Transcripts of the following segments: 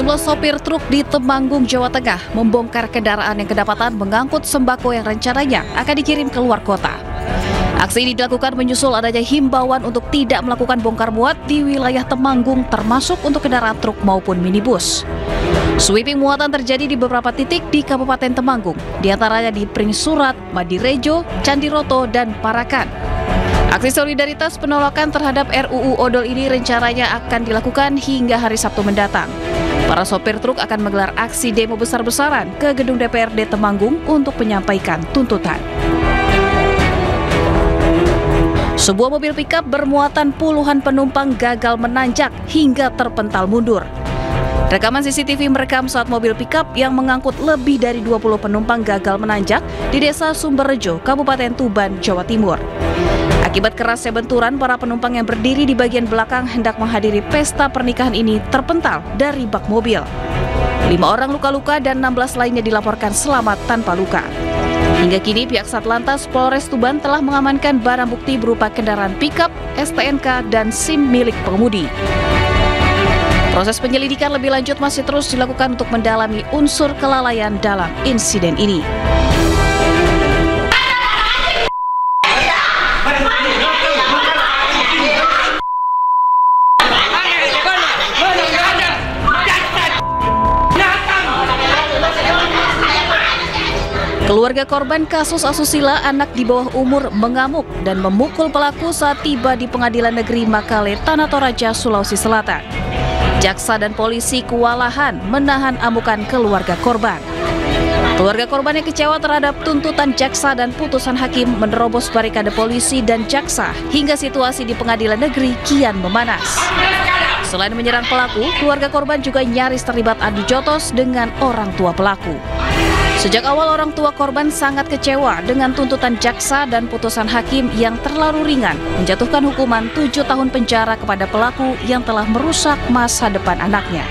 Sejumlah sopir truk di Temanggung, Jawa Tengah membongkar kendaraan yang kedapatan mengangkut sembako yang rencananya akan dikirim ke luar kota. Aksi ini dilakukan menyusul adanya himbauan untuk tidak melakukan bongkar muat di wilayah Temanggung, termasuk untuk kendaraan truk maupun minibus. Sweeping muatan terjadi di beberapa titik di Kabupaten Temanggung, diantaranya di Pringsurat, Madirejo, Candiroto, dan Parakan. Aksi solidaritas penolakan terhadap RUU Odol ini rencananya akan dilakukan hingga hari Sabtu mendatang. Para sopir truk akan menggelar aksi demo besar-besaran ke gedung DPRD Temanggung untuk menyampaikan tuntutan. Sebuah mobil pickup bermuatan puluhan penumpang gagal menanjak hingga terpental mundur. Rekaman CCTV merekam saat mobil pickup yang mengangkut lebih dari 20 penumpang gagal menanjak di Desa Sumberrejo, Kabupaten Tuban, Jawa Timur. Akibat kerasnya benturan, para penumpang yang berdiri di bagian belakang hendak menghadiri pesta pernikahan ini terpental dari bak mobil. 5 orang luka-luka dan 16 lainnya dilaporkan selamat tanpa luka. Hingga kini pihak Satlantas Polres Tuban telah mengamankan barang bukti berupa kendaraan pickup, STNK, dan SIM milik pengemudi. Proses penyelidikan lebih lanjut masih terus dilakukan untuk mendalami unsur kelalaian dalam insiden ini. Keluarga korban kasus asusila anak di bawah umur mengamuk dan memukul pelaku saat tiba di Pengadilan Negeri Makale, Tanah Toraja, Sulawesi Selatan. Jaksa dan polisi kewalahan menahan amukan keluarga korban. Keluarga korban yang kecewa terhadap tuntutan jaksa dan putusan hakim menerobos barikade polisi dan jaksa hingga situasi di Pengadilan Negeri kian memanas. Selain menyerang pelaku, keluarga korban juga nyaris terlibat adu jotos dengan orang tua pelaku. Sejak awal orang tua korban sangat kecewa dengan tuntutan jaksa dan putusan hakim yang terlalu ringan, menjatuhkan hukuman 7 tahun penjara kepada pelaku yang telah merusak masa depan anaknya.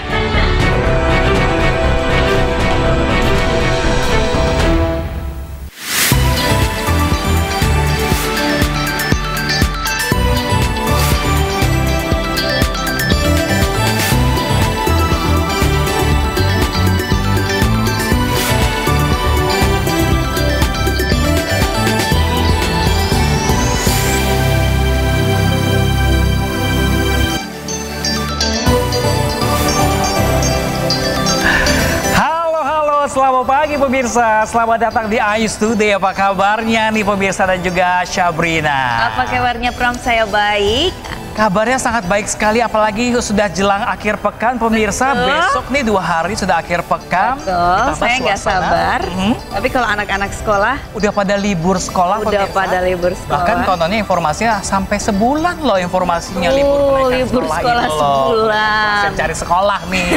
Selamat pagi pemirsa, selamat datang di Ayus Today. Apa kabarnya nih pemirsa dan juga Syabrina? Apa kabarnya Pram? Saya baik. Kabarnya sangat baik sekali, apalagi sudah jelang akhir pekan pemirsa. Betul. Besok nih 2 hari sudah akhir pekan. Betul, saya nggak sabar. Tapi kalau anak-anak sekolah? Udah pada libur sekolah Udah pemirsa. pada libur sekolah. Bahkan kononnya informasinya sampai sebulan loh informasinya libur sekolah itu sebulan. Saya cari sekolah nih,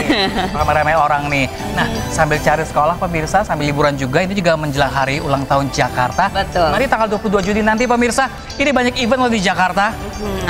ramai-ramai orang nih. Nah sambil cari sekolah pemirsa, sambil liburan juga, ini juga menjelang hari ulang tahun Jakarta. Betul. Mari tanggal 22 Juni nanti pemirsa, ini banyak event loh di Jakarta.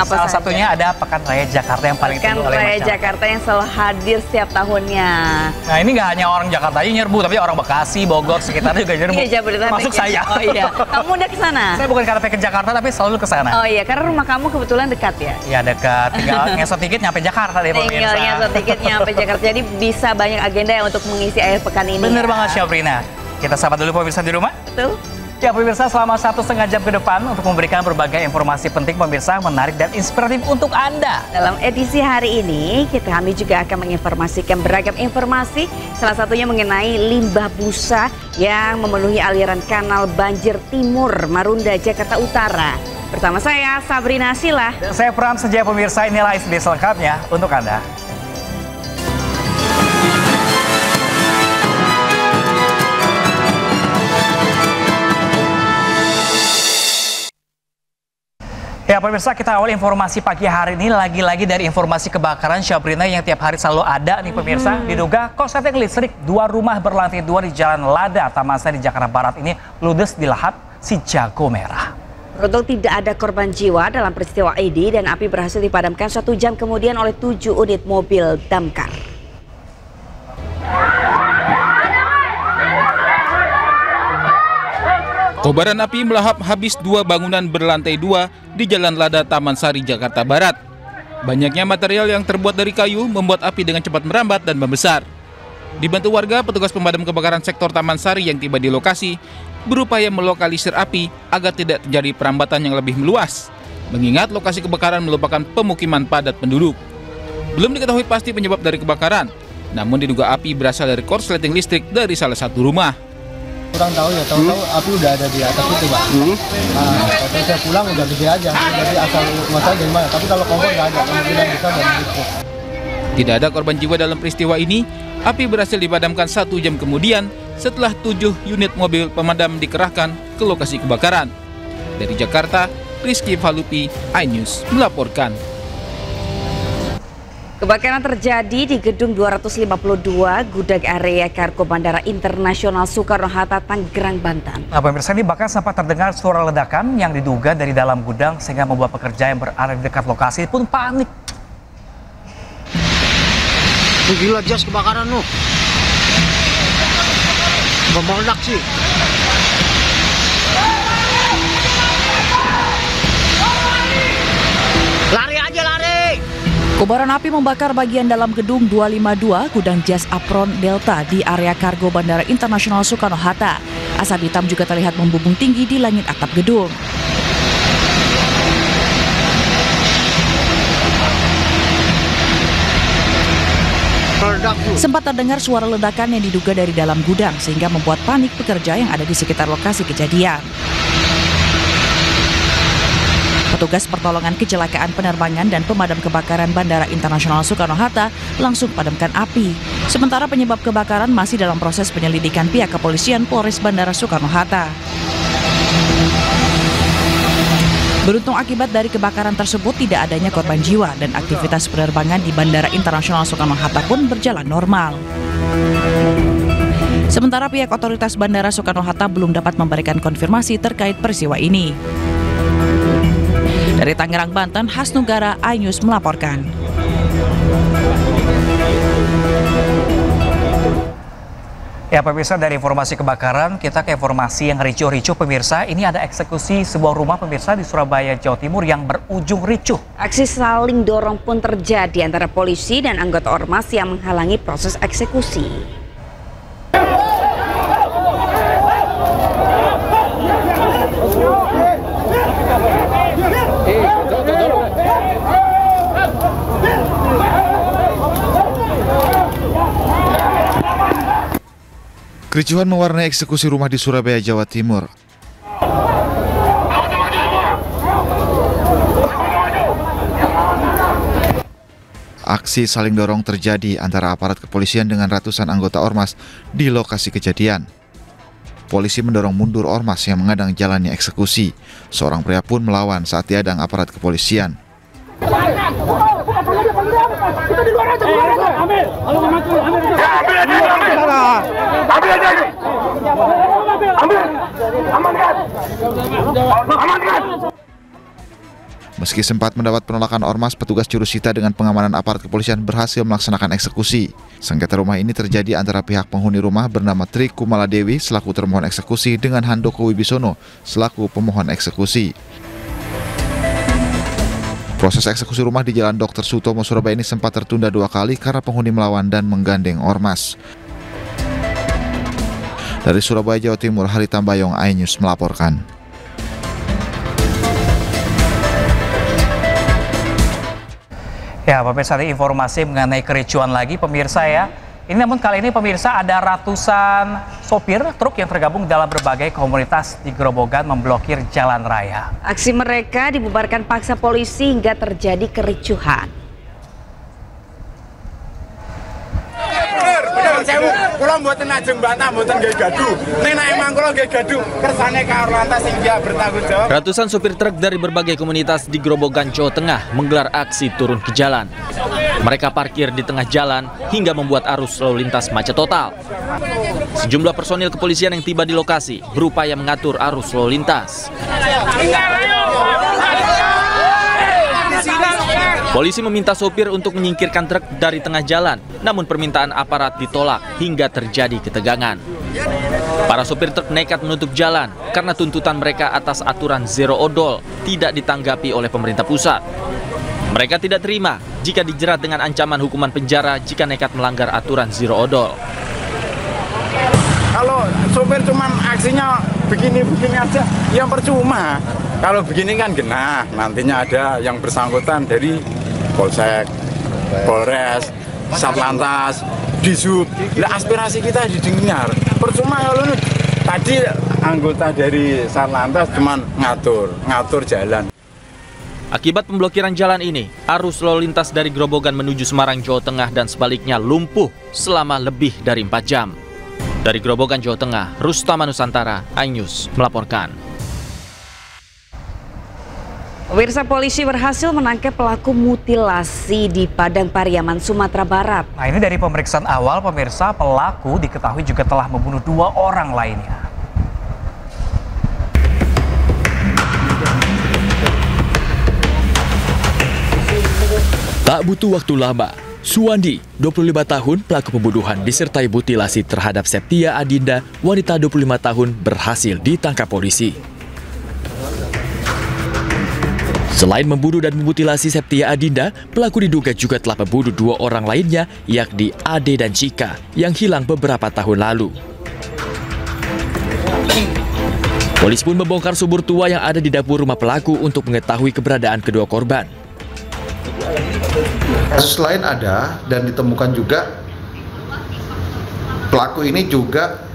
Salah satunya ada Pekan Raya Jakarta yang paling ditunggu oleh masyarakat. Pekan Raya Jakarta yang selalu hadir setiap tahunnya. Nah ini nggak hanya orang Jakarta aja nyerbu, tapi orang Bekasi, Bogor, sekitarnya juga nyerbu. Iya, Masuk saya. Oh iya, kamu udah ke sana? Saya bukan karena ke Jakarta, tapi selalu ke sana. Oh iya, karena rumah kamu kebetulan dekat ya? Iya dekat, tinggal ngesot tiket nyampe Jakarta deh pemirsa. Tinggal ngesot tiket nyampe Jakarta, jadi bisa banyak agenda ya untuk mengisi akhir pekan ini. Bener banget Syabrina. Kita sapa dulu pemirsa di rumah. Betul. Ya pemirsa, selama 1,5 jam ke depan untuk memberikan berbagai informasi penting pemirsa, menarik dan inspiratif untuk Anda. Dalam edisi hari ini, kami juga akan menginformasikan beragam informasi, salah satunya mengenai limbah busa yang memenuhi aliran kanal banjir timur Marunda, Jakarta Utara. Bersama saya, Sabrina Sila. Dan saya Pram Sejaya pemirsa, inilah ISD selengkapnya untuk Anda. Ya pemirsa, kita awal informasi pagi hari ini lagi-lagi dari informasi kebakaran Syabrina yang tiap hari selalu ada nih pemirsa. Diduga korsleting listrik 2 rumah berlantai 2 di Jalan Lada, Taman Sari, Jakarta Barat ini ludes di lahap si jago merah. Beruntung tidak ada korban jiwa dalam peristiwa ini dan api berhasil dipadamkan 1 jam kemudian oleh 7 unit mobil damkar. Kobaran api melahap habis 2 bangunan berlantai 2 di Jalan Lada, Taman Sari, Jakarta Barat. Banyaknya material yang terbuat dari kayu membuat api dengan cepat merambat dan membesar. Dibantu warga, petugas pemadam kebakaran sektor Taman Sari yang tiba di lokasi berupaya melokalisir api agar tidak terjadi perambatan yang lebih meluas, mengingat lokasi kebakaran merupakan pemukiman padat penduduk. Belum diketahui pasti penyebab dari kebakaran, namun diduga api berasal dari korsleting listrik dari salah satu rumah. Kurang tahu ya, tahu-tahu api udah ada di atas itu, Pak. Waktu saya pulang udah gede aja, jadi asal masalah gimana. Tapi kalau kompor nggak ada, kemungkinan besar dan listrik. Tidak ada korban jiwa dalam peristiwa ini. Api berhasil dipadamkan 1 jam kemudian setelah 7 unit mobil pemadam dikerahkan ke lokasi kebakaran. Dari Jakarta, Rizky Falupi, iNews melaporkan. Kebakaran terjadi di gedung 252 gudang area kargo Bandara Internasional Soekarno-Hatta, Tangerang, Banten. Nah, pemirsa, ini bahkan sempat terdengar suara ledakan yang diduga dari dalam gudang sehingga membuat pekerja yang berada di dekat lokasi pun panik. Gila, jas kebakaran loh. Meledak sih. Lari aja, lari. Kobaran api membakar bagian dalam gedung 252 gudang jas Apron Delta di area kargo Bandara Internasional Soekarno-Hatta. Asap hitam juga terlihat membumbung tinggi di langit atap gedung. Sempat terdengar suara ledakan yang diduga dari dalam gudang sehingga membuat panik pekerja yang ada di sekitar lokasi kejadian. Petugas pertolongan kecelakaan penerbangan dan pemadam kebakaran Bandara Internasional Soekarno-Hatta langsung padamkan api. Sementara penyebab kebakaran masih dalam proses penyelidikan pihak kepolisian Polres Bandara Soekarno-Hatta. Beruntung akibat dari kebakaran tersebut tidak adanya korban jiwa dan aktivitas penerbangan di Bandara Internasional Soekarno-Hatta pun berjalan normal. Sementara pihak otoritas Bandara Soekarno-Hatta belum dapat memberikan konfirmasi terkait peristiwa ini. Dari Tangerang, Banten, Hasnugara, iNews melaporkan. Ya pemirsa, dari informasi kebakaran kita ke informasi yang ricuh-ricuh pemirsa. Ini ada eksekusi sebuah rumah pemirsa di Surabaya, Jawa Timur yang berujung ricuh. Aksi saling dorong pun terjadi antara polisi dan anggota ormas yang menghalangi proses eksekusi. Kericuhan mewarnai eksekusi rumah di Surabaya, Jawa Timur. Aksi saling dorong terjadi antara aparat kepolisian dengan ratusan anggota ormas di lokasi kejadian. Polisi mendorong mundur ormas yang menghadang jalannya eksekusi. Seorang pria pun melawan saat dihadang aparat kepolisian. Meski sempat mendapat penolakan ormas, petugas jurusita dengan pengamanan aparat kepolisian berhasil melaksanakan eksekusi. Sengketa rumah ini terjadi antara pihak penghuni rumah bernama Tri Kumaladewi selaku termohon eksekusi dengan Handoko Wibisono selaku pemohon eksekusi. Proses eksekusi rumah di Jalan Dr. Sutomo, Surabaya ini sempat tertunda 2 kali karena penghuni melawan dan menggandeng ormas. Dari Surabaya, Jawa Timur, Hari Tambayong, iNews melaporkan. Ya pemirsa, ada informasi mengenai kericuan lagi pemirsa ya. Ini namun kali ini pemirsa ada ratusan sopir truk yang tergabung dalam berbagai komunitas di Grobogan memblokir jalan raya. Aksi mereka dibubarkan paksa polisi hingga terjadi kericuhan. Kula mboten ajeng bantah mboten nggih gaduh. Nek emang kula nggih gaduh kersane ka Orlantas sing dia bertanggung jawab. Ratusan sopir truk dari berbagai komunitas di Grobogan, Jawa Tengah menggelar aksi turun ke jalan. Mereka parkir di tengah jalan hingga membuat arus lalu lintas macet total. Sejumlah personil kepolisian yang tiba di lokasi berupaya mengatur arus lalu lintas. Polisi meminta sopir untuk menyingkirkan truk dari tengah jalan, namun permintaan aparat ditolak hingga terjadi ketegangan. Para sopir truk nekat menutup jalan karena tuntutan mereka atas aturan zero odol tidak ditanggapi oleh pemerintah pusat. Mereka tidak terima jika dijerat dengan ancaman hukuman penjara jika nekat melanggar aturan zero odol. Kalau sopir cuman aksinya begini-begini aja, yang percuma. Kalau begini kan genah, nantinya ada yang bersangkutan dari Polsek, Polres, Satlantas, Disub. Nah, aspirasi kita didengar. Percuma kalau tadi anggota dari Satlantas cuman ngatur jalan. Akibat pemblokiran jalan ini, arus lalu lintas dari Grobogan menuju Semarang, Jawa Tengah dan sebaliknya lumpuh selama lebih dari 4 jam. Dari Grobogan, Jawa Tengah, Rustama Nusantara, iNews melaporkan. Pemirsa, polisi berhasil menangkap pelaku mutilasi di Padang Pariaman, Sumatera Barat. Nah, ini dari pemeriksaan awal, pemirsa, pelaku diketahui juga telah membunuh 2 orang lainnya. Tak butuh waktu lama, Suwandi, 25 tahun, pelaku pembunuhan disertai mutilasi terhadap Septia Adinda, wanita 25 tahun, berhasil ditangkap polisi. Selain membunuh dan memutilasi Septia Adinda, pelaku diduga juga telah membunuh 2 orang lainnya, yakni Ade dan Cika, yang hilang beberapa tahun lalu. Polisi pun membongkar sumur tua yang ada di dapur rumah pelaku untuk mengetahui keberadaan kedua korban. Kasus lain ada dan ditemukan juga pelaku ini juga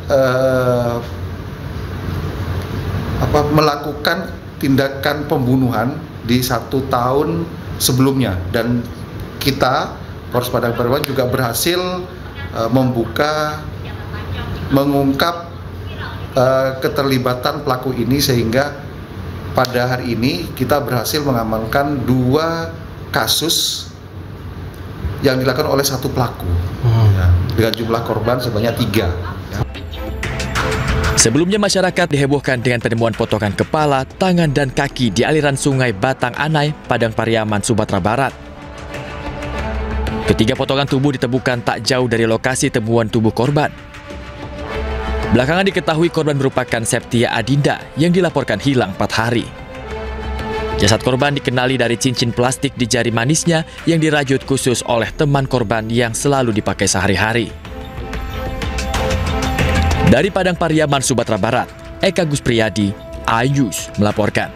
melakukan tindakan pembunuhan di 1 tahun sebelumnya, dan kita Polres Padang Pariaman juga berhasil mengungkap keterlibatan pelaku ini, sehingga pada hari ini kita berhasil mengamankan 2 kasus yang dilakukan oleh 1 pelaku dengan jumlah korban sebanyak 3. Sebelumnya masyarakat dihebohkan dengan penemuan potongan kepala, tangan, dan kaki di aliran sungai Batang Anai, Padang Pariaman, Sumatera Barat. Ketiga potongan tubuh ditemukan tak jauh dari lokasi temuan tubuh korban. Belakangan diketahui korban merupakan Septia Adinda yang dilaporkan hilang 4 hari. Jasad korban dikenali dari cincin plastik di jari manisnya yang dirajut khusus oleh teman korban yang selalu dipakai sehari-hari. Dari Padang Pariaman, Sumatera Barat, Eka Guspriyadi, iNews melaporkan.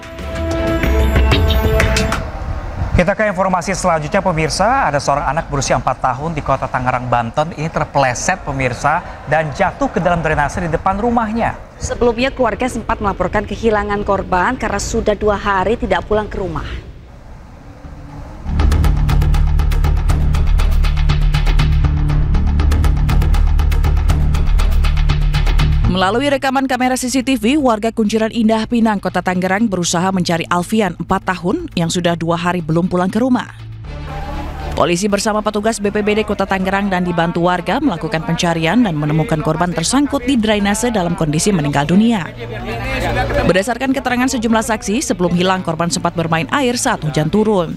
Kita ke informasi selanjutnya, pemirsa. Ada seorang anak berusia 4 tahun di kota Tangerang, Banten. Ini terpeleset, pemirsa, dan jatuh ke dalam drainase di depan rumahnya. Sebelumnya keluarga sempat melaporkan kehilangan korban karena sudah 2 hari tidak pulang ke rumah. Melalui rekaman kamera CCTV, warga Kunciran Indah, Pinang, Kota Tangerang berusaha mencari Alfian, 4 tahun, yang sudah 2 hari belum pulang ke rumah. Polisi bersama petugas BPBD Kota Tangerang dan dibantu warga melakukan pencarian dan menemukan korban tersangkut di drainase dalam kondisi meninggal dunia. Berdasarkan keterangan sejumlah saksi, sebelum hilang korban sempat bermain air saat hujan turun.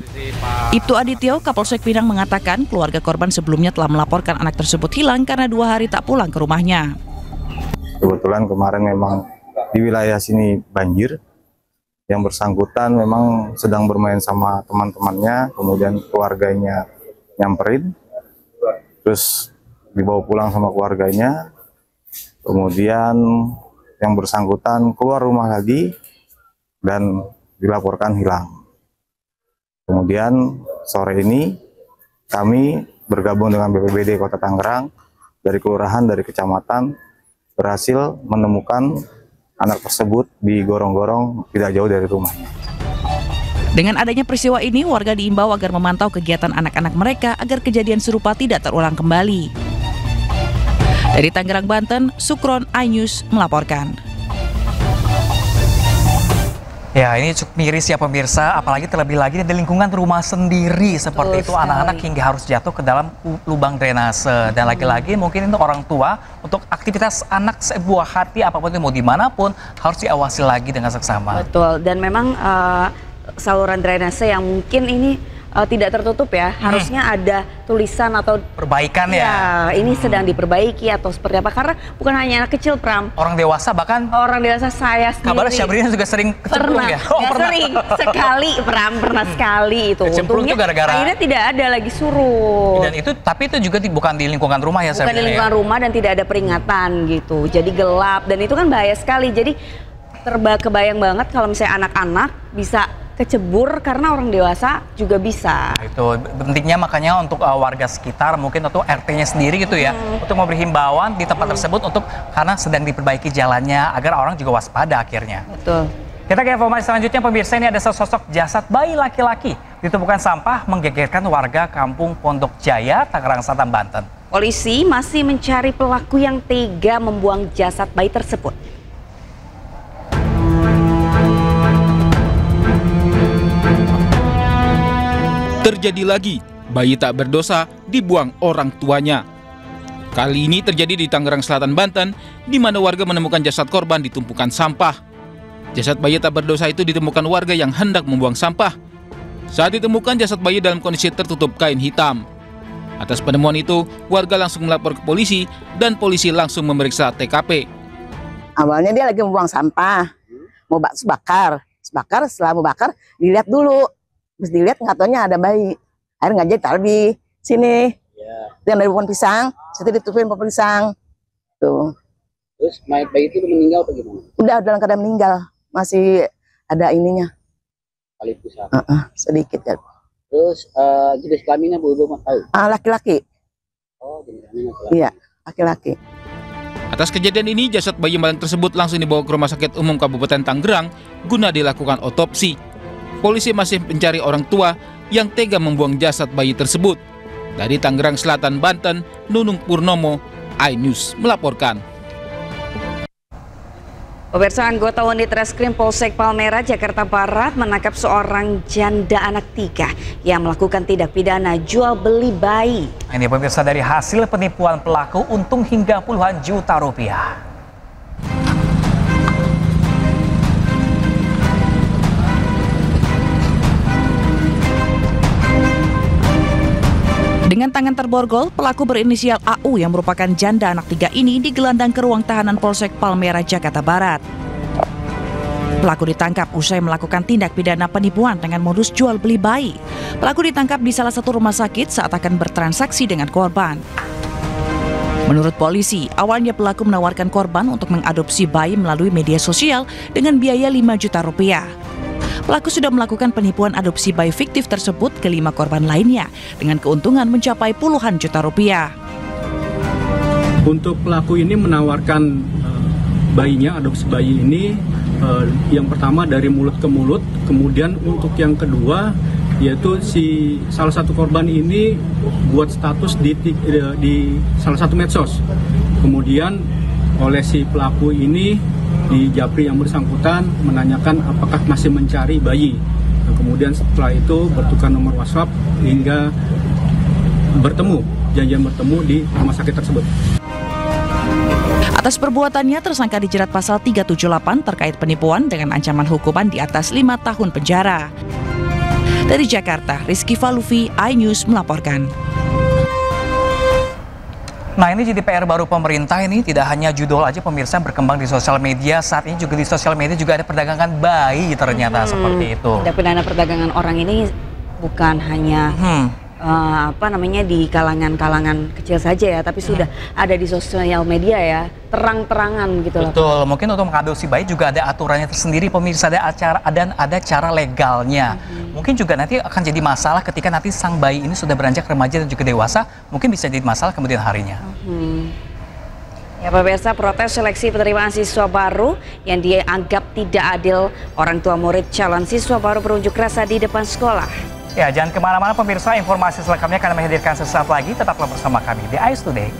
Ibtu Adityo, Kapolsek Pinang, mengatakan keluarga korban sebelumnya telah melaporkan anak tersebut hilang karena 2 hari tak pulang ke rumahnya. Kebetulan kemarin memang di wilayah sini banjir, yang bersangkutan memang sedang bermain sama teman-temannya, kemudian keluarganya nyamperin, terus dibawa pulang sama keluarganya, kemudian yang bersangkutan keluar rumah lagi dan dilaporkan hilang. Kemudian sore ini kami bergabung dengan BPBD Kota Tangerang dari kelurahan, dari kecamatan, berhasil menemukan anak tersebut di gorong-gorong tidak jauh dari rumahnya. Dengan adanya peristiwa ini, warga diimbau agar memantau kegiatan anak-anak mereka agar kejadian serupa tidak terulang kembali. Dari Tangerang, Banten, Sukron, iNews melaporkan. Ya, ini cukup miris ya pemirsa, apalagi terlebih lagi di lingkungan rumah sendiri seperti itu, anak-anak hingga harus jatuh ke dalam lubang drainase. Dan lagi-lagi mungkin itu orang tua, untuk aktivitas anak sebuah hati apapun itu mau dimanapun harus diawasi lagi dengan seksama. Betul, dan memang saluran drainase yang mungkin ini tidak tertutup ya. Harusnya ada tulisan atau perbaikan ya. Ini sedang diperbaiki atau seperti apa? Karena bukan hanya anak kecil, Pram. Orang dewasa bahkan. Orang dewasa saya sendiri. Kabarnya Syabrina juga sering kecemplung ya? Pernah. Sering sekali, Pram. Pernah sekali itu. Kecemplung itu gara-gara. Akhirnya tidak ada lagi surut. Dan itu, tapi itu juga bukan di lingkungan rumah ya, Bukan di lingkungan rumah dan tidak ada peringatan gitu. Jadi gelap dan itu kan bahaya sekali. Jadi kebayang banget kalau misalnya anak-anak bisa kecebur karena orang dewasa juga bisa. Itu pentingnya makanya untuk warga sekitar mungkin atau RT-nya sendiri gitu ya, untuk memberi himbauan di tempat tersebut untuk karena sedang diperbaiki jalannya agar orang juga waspada akhirnya. Betul. Kita ke informasi selanjutnya, pemirsa. Ini ada sesosok jasad bayi laki-laki ditemukan sampah menggegerkan warga Kampung Pondok Jaya, Tangerang Selatan, Banten. Polisi masih mencari pelaku yang tega membuang jasad bayi tersebut. Terjadi lagi, bayi tak berdosa dibuang orang tuanya. Kali ini terjadi di Tangerang Selatan, Banten, di mana warga menemukan jasad korban di tumpukan sampah. Jasad bayi tak berdosa itu ditemukan warga yang hendak membuang sampah. Saat ditemukan, jasad bayi dalam kondisi tertutup kain hitam. Atas penemuan itu, warga langsung melapor ke polisi dan polisi langsung memeriksa TKP. Awalnya dia lagi membuang sampah, mau bakar. Setelah mau bakar, dilihat dulu. Terus dilihat nggak taunya ada bayi. Akhirnya nggak jadi, taruh di sini. Yang dari pohon pisang, situ ditutupin pohon pisang. Tuh. Terus mayat bayi itu meninggal apa gimana? Udah dalam keadaan meninggal, masih ada ininya. Tali pusat. Sedikit ya. Terus jenis kelaminnya Bu Ibu mau tahu? Laki-laki. Oh, jenis kelaminnya laki-laki. Iya, laki-laki. Atas kejadian ini, jasad bayi malang tersebut langsung dibawa ke Rumah Sakit Umum Kabupaten Tangerang guna dilakukan otopsi. Polisi masih mencari orang tua yang tega membuang jasad bayi tersebut. Dari Tangerang Selatan, Banten, Nunung Purnomo, iNews melaporkan. Pemirsa, anggota unit Reskrim Polsek Palmerah, Jakarta Barat menangkap seorang janda anak 3 yang melakukan tindak pidana jual beli bayi. Ini pemirsa, dari hasil penipuan pelaku untung hingga puluhan juta rupiah. Dengan tangan terborgol, pelaku berinisial AU yang merupakan janda anak 3 ini digelandang ke ruang tahanan Polsek Palmerah, Jakarta Barat. Pelaku ditangkap usai melakukan tindak pidana penipuan dengan modus jual beli bayi. Pelaku ditangkap di salah satu rumah sakit saat akan bertransaksi dengan korban. Menurut polisi, awalnya pelaku menawarkan korban untuk mengadopsi bayi melalui media sosial dengan biaya 5 juta rupiah. Pelaku sudah melakukan penipuan adopsi bayi fiktif tersebut ke 5 korban lainnya dengan keuntungan mencapai puluhan juta rupiah. Untuk pelaku ini menawarkan bayinya, adopsi bayi ini yang pertama dari mulut ke mulut, kemudian untuk yang kedua yaitu si salah satu korban ini buat status di salah satu medsos. Kemudian oleh si pelaku ini di Japri yang bersangkutan menanyakan apakah masih mencari bayi. Dan kemudian setelah itu bertukar nomor WhatsApp hingga janjian bertemu di rumah sakit tersebut. Atas perbuatannya, tersangka dijerat pasal 378 terkait penipuan dengan ancaman hukuman di atas 5 tahun penjara. Dari Jakarta, Rizky Falufi, iNews melaporkan. Nah, ini jadi PR baru pemerintah ini, tidak hanya judul aja pemirsa berkembang di sosial media. Saat ini juga di sosial media juga ada perdagangan bayi ternyata seperti itu. Tindak pidana perdagangan orang ini bukan hanya di kalangan kecil saja ya, tapi sudah ada di sosial media ya, terang-terangan gitu loh. Betul, mungkin untuk mengadopsi bayi juga ada aturannya tersendiri pemirsa, ada cara legalnya. Mungkin juga nanti akan jadi masalah ketika nanti sang bayi ini sudah beranjak remaja dan juga dewasa, mungkin bisa jadi masalah kemudian harinya. Ya pemirsa, protes seleksi penerimaan siswa baru yang dianggap tidak adil, orang tua murid calon siswa baru berunjuk rasa di depan sekolah. Ya, jangan kemana-mana pemirsa, informasi selengkapnya akan menghadirkan sesaat lagi, tetaplah bersama kami di AIS Today.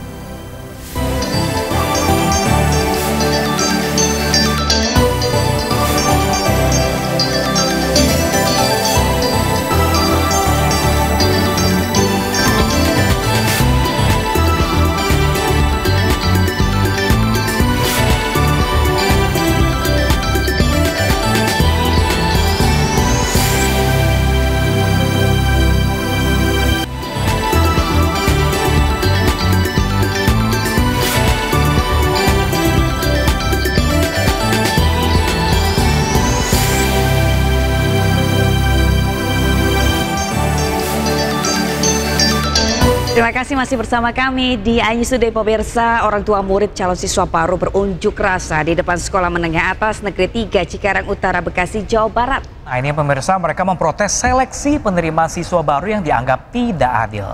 Terima kasih masih bersama kami di iNews Today pemirsa. Orang tua murid calon siswa baru berunjuk rasa di depan Sekolah Menengah Atas Negeri 3 Cikarang Utara, Bekasi, Jawa Barat. Nah ini pemirsa, mereka memprotes seleksi penerima siswa baru yang dianggap tidak adil.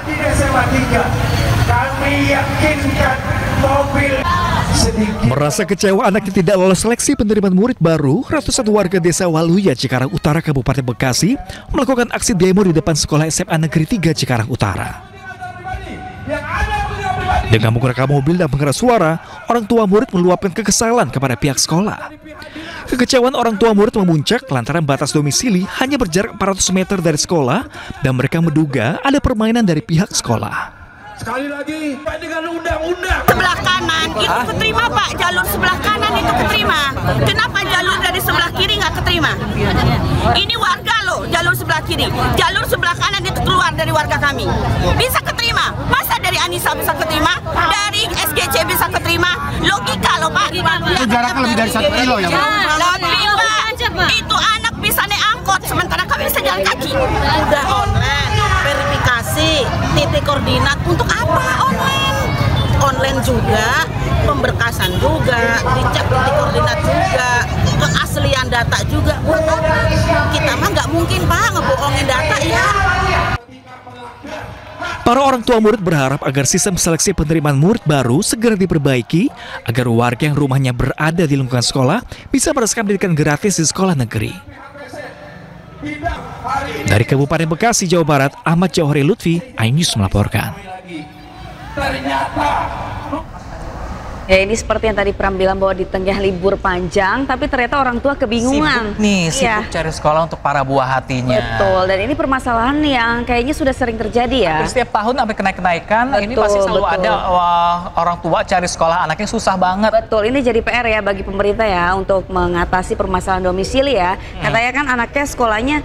Di SMA 3 kami yakinkan mobil sedikit. Merasa kecewa anaknya tidak lolos seleksi penerimaan murid baru, ratusan warga desa Waluya, Cikarang Utara, Kabupaten Bekasi melakukan aksi demo di depan Sekolah SMA Negeri 3 Cikarang Utara. Dengan menggunakan mobil dan pengeras suara, orang tua murid meluapkan kekesalan kepada pihak sekolah. Kekecewaan orang tua murid memuncak lantaran batas domisili hanya berjarak 400 meter dari sekolah dan mereka menduga ada permainan dari pihak sekolah. Sekali lagi, dengan undang-undang. Sebelah kanan itu keterima Pak, jalur sebelah kanan itu keterima. Kenapa jalur dari sebelah kiri nggak keterima? Ini warga loh, jalur sebelah kiri. Jalur sebelah kanan itu keluar dari warga kami. Bisa keterima. Masa dari Anissa bisa keterima? Dari SGC bisa keterima? Logika loh Pak. Itu jaraknya lebih dari 1 kilo ya Pak? Lebih Pak. Itu anak bisa naik angkot, sementara kami bisa jalan kaki. Udah online, verifikasi, titik koordinat. Untuk apa online? Online juga, pemberkasan juga, dicek titik koordinat juga, keaslian data juga. Buat apa? Kita mah nggak mungkin Pak ngebohongin data ya. Para orang tua murid berharap agar sistem seleksi penerimaan murid baru segera diperbaiki agar warga yang rumahnya berada di lingkungan sekolah bisa merasakan pendidikan gratis di sekolah negeri. Dari Kabupaten Bekasi, Jawa Barat, Ahmad Jauhari Lutfi, iNews melaporkan. Ya ini seperti yang tadi Pram bilang bahwa di tengah libur panjang, tapi ternyata orang tua kebingungan. Sibuk cari sekolah untuk para buah hatinya. Betul, dan ini permasalahan yang kayaknya sudah sering terjadi ya. Hampir setiap tahun sampai kenaikan, ini pasti selalu ada orang tua cari sekolah anaknya susah banget. Betul, ini jadi PR ya bagi pemerintah ya untuk mengatasi permasalahan domisili ya. Katanya kan anaknya sekolahnya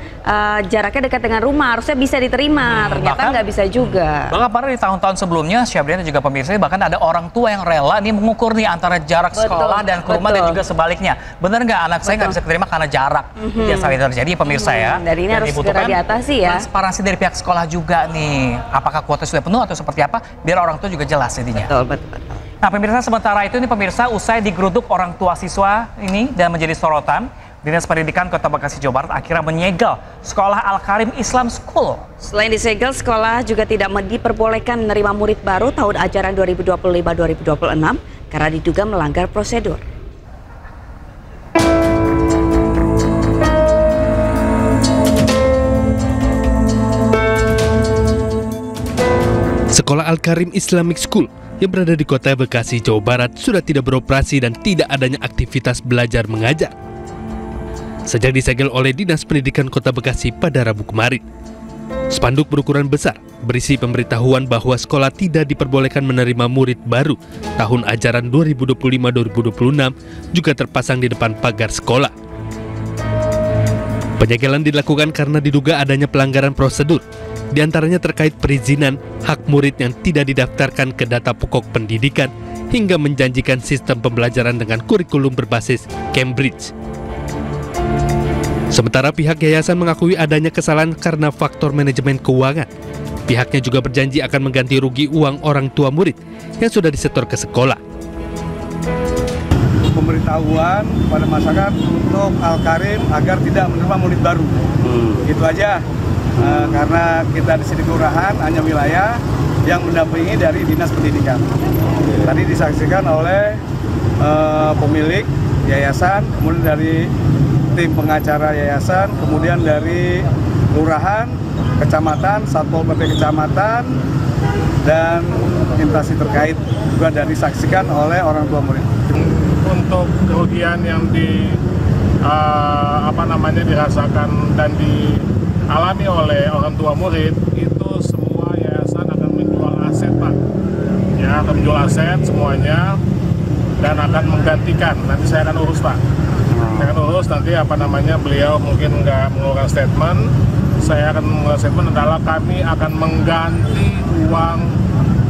jaraknya dekat dengan rumah, harusnya bisa diterima, ternyata nggak bisa juga. Bahkan pada di tahun-tahun sebelumnya, Syabriana juga pemirsa, bahkan ada orang tua yang rela nih mengukur nih antara jarak sekolah dan ke rumah dan juga sebaliknya. Bener nggak anak saya nggak bisa diterima karena jarak? Yang sering terjadi pemirsa ya. Dan ini harus segera diatasi ya. Transparansi dari pihak sekolah juga nih. Apakah kuota sudah penuh atau seperti apa? Biar orang tua juga jelas intinya. Betul. Nah pemirsa, sementara itu nih pemirsa, usai digeruduk orang tua siswa ini dan menjadi sorotan, Dinas Pendidikan Kota Bekasi, Jawa Barat akhirnya menyegel Sekolah Al-Karim Islam School. Selain disegel, sekolah juga tidak diperbolehkan menerima murid baru tahun ajaran 2025-2026 karena diduga melanggar prosedur. Sekolah Al-Karim Islamic School yang berada di Kota Bekasi, Jawa Barat sudah tidak beroperasi dan tidak adanya aktivitas belajar mengajar sejak disegel oleh Dinas Pendidikan Kota Bekasi pada Rabu kemarin. Spanduk berukuran besar berisi pemberitahuan bahwa sekolah tidak diperbolehkan menerima murid baru tahun ajaran 2025-2026 juga terpasang di depan pagar sekolah. Penyegelan dilakukan karena diduga adanya pelanggaran prosedur, diantaranya terkait perizinan hak murid yang tidak didaftarkan ke data pokok pendidikan hingga menjanjikan sistem pembelajaran dengan kurikulum berbasis Cambridge. Sementara pihak yayasan mengakui adanya kesalahan karena faktor manajemen keuangan. Pihaknya juga berjanji akan mengganti rugi uang orang tua murid yang sudah disetor ke sekolah. Pemberitahuan pada masyarakat untuk Al-Karim agar tidak menerima murid baru. Itu aja. Karena kita di sini kelurahan hanya wilayah yang mendampingi dari Dinas Pendidikan. Tadi disaksikan oleh pemilik yayasan, kemudian dari tim pengacara yayasan, kemudian dari kelurahan, kecamatan, Satpol PP kecamatan, dan instansi terkait juga dari disaksikan oleh orang tua murid. Untuk kerugian yang dirasakan dan dialami oleh orang tua murid, itu semua yayasan akan menjual aset Pak. Ya, akan menjual aset semuanya dan akan menggantikan. Nanti saya akan urus Pak. Saya akan urus nanti beliau mungkin nggak mengeluarkan statement. Saya akan mengeluarkan statement adalah kami akan mengganti uang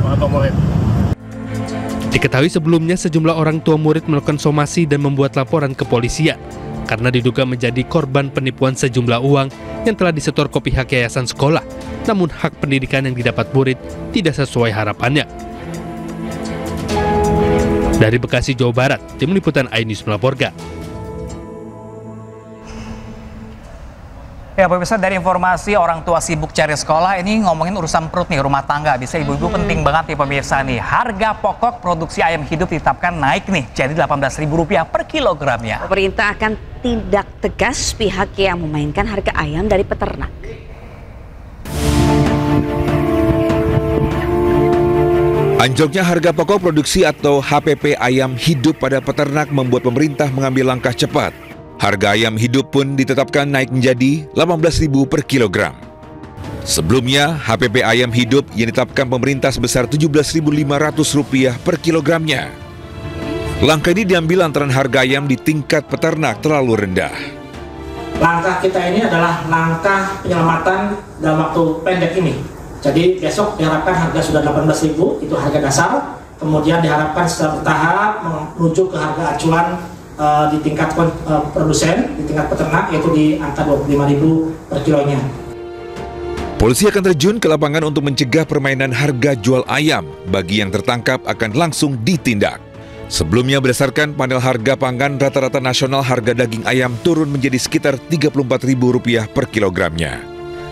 orang tua murid. Diketahui sebelumnya sejumlah orang tua murid melakukan somasi dan membuat laporan ke polisian karena diduga menjadi korban penipuan sejumlah uang yang telah disetor ke pihak yayasan sekolah namun hak pendidikan yang didapat murid tidak sesuai harapannya. Dari Bekasi, Jawa Barat, Tim Liputan iNews melaporkan. Ya pemirsa, dari informasi orang tua sibuk cari sekolah, ini ngomongin urusan perut nih, rumah tangga. Bisa ibu-ibu penting banget nih pemirsa nih. Harga pokok produksi ayam hidup ditetapkan naik nih, jadi Rp18.000 per kilogramnya. Pemerintah akan tindak tegas pihak yang memainkan harga ayam dari peternak. Anjloknya harga pokok produksi atau HPP ayam hidup pada peternak membuat pemerintah mengambil langkah cepat. Harga ayam hidup pun ditetapkan naik menjadi Rp18.000 per kilogram. Sebelumnya, HPP ayam hidup yang ditetapkan pemerintah sebesar Rp17.500 per kilogramnya. Langkah ini diambil lantaran harga ayam di tingkat peternak terlalu rendah. Langkah kita ini adalah langkah penyelamatan dalam waktu pendek ini. Jadi besok diharapkan harga sudah Rp18.000, itu harga dasar. Kemudian diharapkan secara bertahap menuju ke harga acuan di tingkat produsen, di tingkat peternak, yaitu di angka Rp25.000 per kilonya. Polisi akan terjun ke lapangan untuk mencegah permainan harga jual ayam. Bagi yang tertangkap akan langsung ditindak. Sebelumnya berdasarkan panel harga pangan, rata-rata nasional harga daging ayam turun menjadi sekitar Rp34.000 per kilogramnya.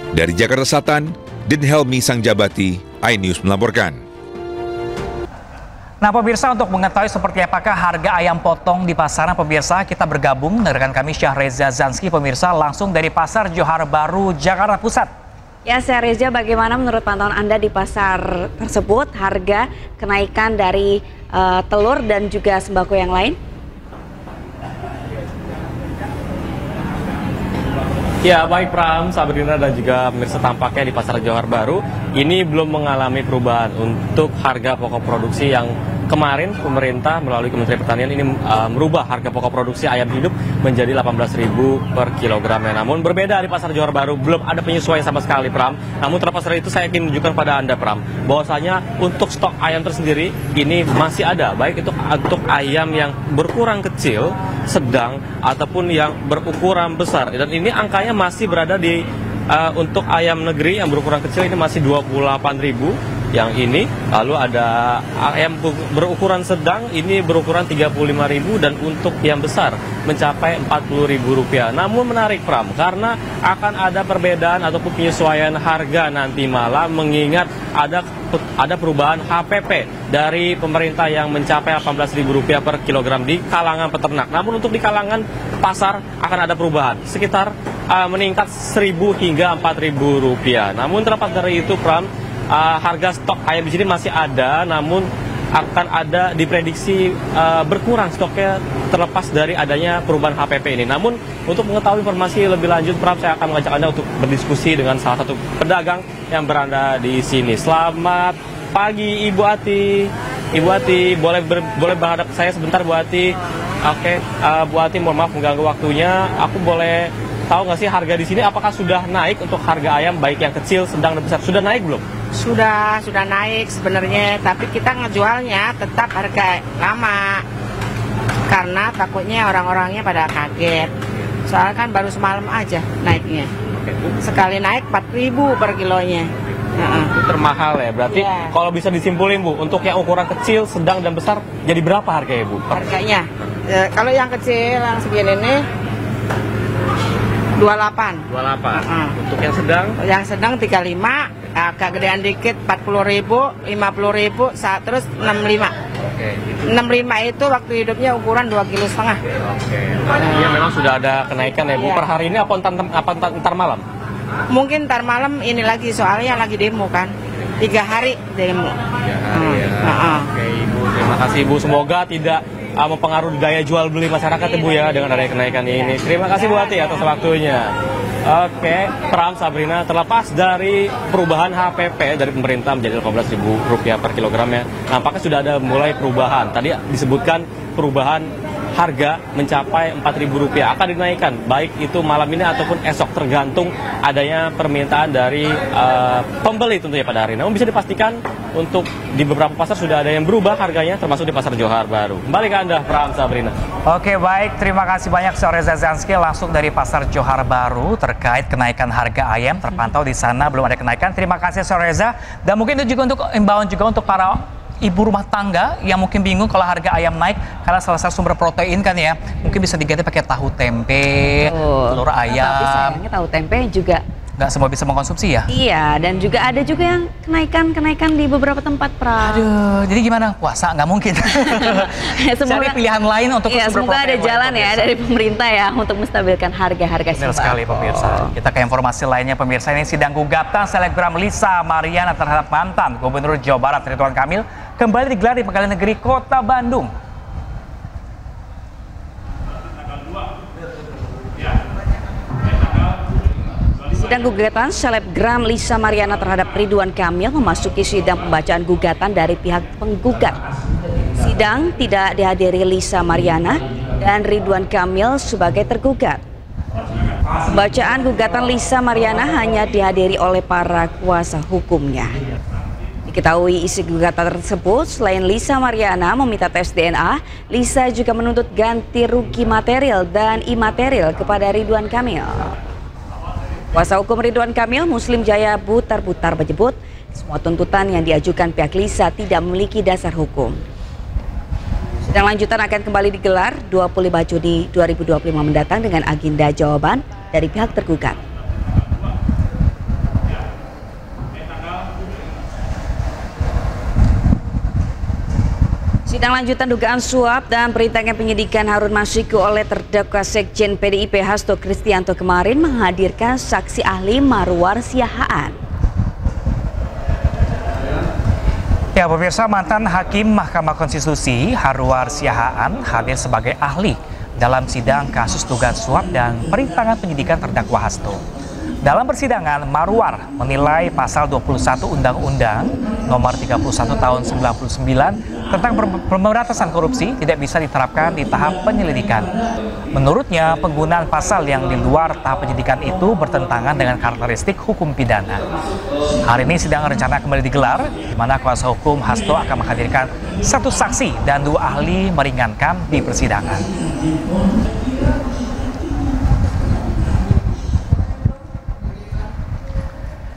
Dari Jakarta Selatan, Den Helmi Sangjabati, iNews melaporkan. Nah pemirsa, untuk mengetahui seperti apakah harga ayam potong di pasaran, pemirsa kita bergabung dengan rekan kami Syahreza Zanski, pemirsa langsung dari Pasar Johar Baru, Jakarta Pusat. Ya Syahreza, bagaimana menurut pantauan Anda di pasar tersebut, harga kenaikan dari telur dan juga sembako yang lain? Ya baik Pram, Sabrina dan juga pemirsa, tampaknya di Pasar Johar Baru ini belum mengalami perubahan untuk harga pokok produksi yang kemarin pemerintah melalui Kementerian Pertanian ini merubah harga pokok produksi ayam hidup menjadi Rp18.000 per kilogramnya. Namun berbeda di Pasar Johar Baru, belum ada penyesuaian sama sekali Pram. Namun terlepas dari itu saya ingin menunjukkan pada Anda Pram, bahwasanya untuk stok ayam tersendiri ini masih ada, baik itu untuk ayam yang berukuran kecil, sedang, ataupun yang berukuran besar. Dan ini angkanya masih berada di untuk ayam negeri yang berukuran kecil ini masih Rp28.000 yang ini, lalu ada ayam berukuran sedang ini berukuran Rp35.000 dan untuk yang besar mencapai Rp40.000. Namun menarik Pram, karena akan ada perbedaan ataupun penyesuaian harga nanti malam, mengingat ada perubahan HPP dari pemerintah yang mencapai Rp18.000 per kilogram di kalangan peternak. Namun untuk di kalangan pasar akan ada perubahan sekitar meningkat Rp1.000 hingga Rp4.000. Namun terlepas dari itu Pram, harga stok ayam di sini masih ada, namun akan ada diprediksi berkurang stoknya terlepas dari adanya perubahan HPP ini. Namun untuk mengetahui informasi lebih lanjut, Pram, saya akan mengajak Anda untuk berdiskusi dengan salah satu pedagang yang berada di sini. Selamat pagi Ibu Ati. Ibu Ati, boleh menghadap saya sebentar Bu Ati? Oke, Bu Ati, mohon maaf mengganggu waktunya. Aku boleh tahu nggak sih harga di sini apakah sudah naik untuk harga ayam baik yang kecil, sedang dan besar? Sudah naik belum? Sudah naik sebenarnya, tapi kita ngejualnya tetap harga lama karena takutnya orang-orangnya pada kaget. Soalnya kan baru semalam aja naiknya. Sekali naik Rp4.000 per kilonya. Itu termahal ya, berarti kalau bisa disimpulin Bu, untuk yang ukuran kecil, sedang dan besar jadi berapa harganya Bu? Harganya, kalau yang kecil yang segini nih 28. Untuk yang sedang? Yang sedang 35. Agak gedean dikit Rp40.000, Rp50.000, terus Rp65. Oke. Rp65 itu waktu hidupnya ukuran 2,5 kg. Oke. Iya memang sudah ada kenaikan ya Bu. Per hari ini apa ntar malam? Mungkin ntar malam ini lagi, soalnya lagi demo kan. 3 hari demo. 3 hari ya. Oke Ibu, terima kasih Ibu. Semoga tidak mempengaruhi daya jual beli masyarakat Ibu ya dengan adanya kenaikan ini. Terima kasih Bu Ati atas waktunya. Oke, Pram, Sabrina, terlepas dari perubahan HPP dari pemerintah menjadi Rp18.000 per kilogramnya, nampaknya sudah ada mulai perubahan. Tadi disebutkan perubahan harga mencapai Rp4.000 akan dinaikkan, baik itu malam ini ataupun esok, tergantung adanya permintaan dari pembeli tentunya pada hari ini. Namun bisa dipastikan untuk di beberapa pasar sudah ada yang berubah harganya, termasuk di Pasar Johar Baru. Kembali ke Anda, Pram, Sabrina. Oke, baik. Terima kasih banyak Reza Zanski langsung dari Pasar Johar Baru terkait kenaikan harga ayam. Terpantau di sana belum ada kenaikan. Terima kasih Reza. Dan mungkin itu juga untuk imbauan juga untuk para ibu rumah tangga yang mungkin bingung kalau harga ayam naik karena salah satu sumber protein kan ya, mungkin bisa diganti pakai tahu tempe, telur ayam. Tapi sayangnya tahu tempe juga nggak semua bisa mengkonsumsi ya? Iya, dan juga ada juga yang kenaikan di beberapa tempat, Pra. Aduh, jadi gimana? Puasa nggak mungkin. Cari pilihan lain untuk ya, semoga ada jalan ya dari pemerintah ya untuk menstabilkan harga-harga. Benar sekali pemirsa. Kita ke informasi lainnya pemirsa. Ini sidang gugatan selebgram Lisa Mariana terhadap mantan Gubernur Jawa Barat Ridwan Kamil kembali digelar di Pengadilan Negeri Kota Bandung. Sidang gugatan selebgram Lisa Mariana terhadap Ridwan Kamil memasuki sidang pembacaan gugatan dari pihak penggugat. Sidang tidak dihadiri Lisa Mariana dan Ridwan Kamil sebagai tergugat. Pembacaan gugatan Lisa Mariana hanya dihadiri oleh para kuasa hukumnya. Diketahui isi gugatan tersebut, selain Lisa Mariana meminta tes DNA, Lisa juga menuntut ganti rugi material dan imaterial kepada Ridwan Kamil. Kuasa hukum Ridwan Kamil, Muslim Jaya Butar-Butar menyebut semua tuntutan yang diajukan pihak Lisa tidak memiliki dasar hukum. Sidang lanjutan akan kembali digelar 25 Juni 2025 mendatang dengan agenda jawaban dari pihak tergugat. Sidang lanjutan dugaan suap dan perintangan penyidikan Harun Masiku oleh terdakwa Sekjen PDIP Hasto Kristianto kemarin menghadirkan saksi ahli Marwar Siahaan. Ya pemirsa, mantan Hakim Mahkamah Konstitusi Harwar Siahaan hadir sebagai ahli dalam sidang kasus dugaan suap dan perintangan penyidikan terdakwa Hasto. Dalam persidangan, Marwar menilai pasal 21 Undang-Undang nomor 31 tahun 99 tentang pemberantasan korupsi tidak bisa diterapkan di tahap penyelidikan. Menurutnya, penggunaan pasal yang di luar tahap penyidikan itu bertentangan dengan karakteristik hukum pidana. Hari ini sidang rencana kembali digelar, di mana kuasa hukum Hasto akan menghadirkan satu saksi dan dua ahli meringankan di persidangan.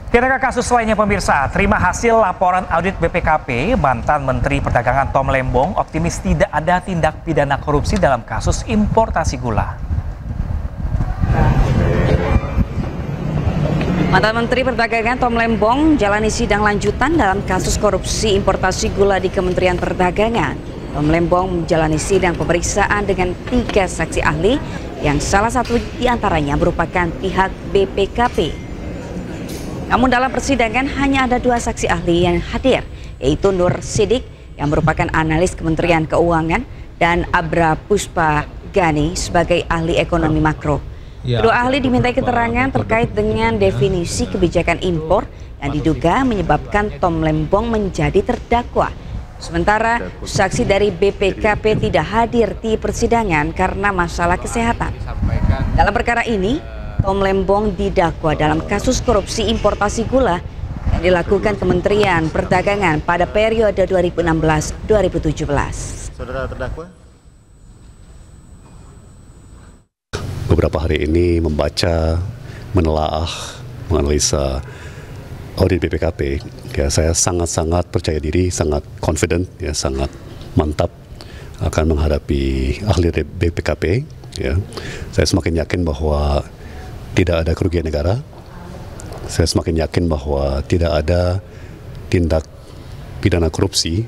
Kita ke kasus lainnya pemirsa, terima hasil laporan audit BPKP, mantan Menteri Perdagangan Tom Lembong optimis tidak ada tindak pidana korupsi dalam kasus importasi gula. Mantan Menteri Perdagangan Tom Lembong jalani sidang lanjutan dalam kasus korupsi importasi gula di Kementerian Perdagangan. Tom Lembong menjalani sidang pemeriksaan dengan 3 saksi ahli yang salah satu diantaranya merupakan pihak BPKP. Namun dalam persidangan hanya ada 2 saksi ahli yang hadir, yaitu Nur Sidik yang merupakan analis Kementerian Keuangan dan Abra Puspa Gani sebagai ahli ekonomi makro. Kedua ahli dimintai keterangan terkait dengan definisi kebijakan impor yang diduga menyebabkan Tom Lembong menjadi terdakwa. Sementara saksi dari BPKP tidak hadir di persidangan karena masalah kesehatan. Dalam perkara ini, Tom Lembong didakwa dalam kasus korupsi importasi gula yang dilakukan Kementerian Perdagangan pada periode 2016-2017. Saudara terdakwa? Beberapa hari ini membaca, menelaah, menganalisa audit BPKP, ya saya sangat-sangat percaya diri, sangat confident, ya sangat mantap akan menghadapi ahli BPKP. Ya, saya semakin yakin bahwa tidak ada kerugian negara. Saya semakin yakin bahwa tidak ada tindak pidana korupsi,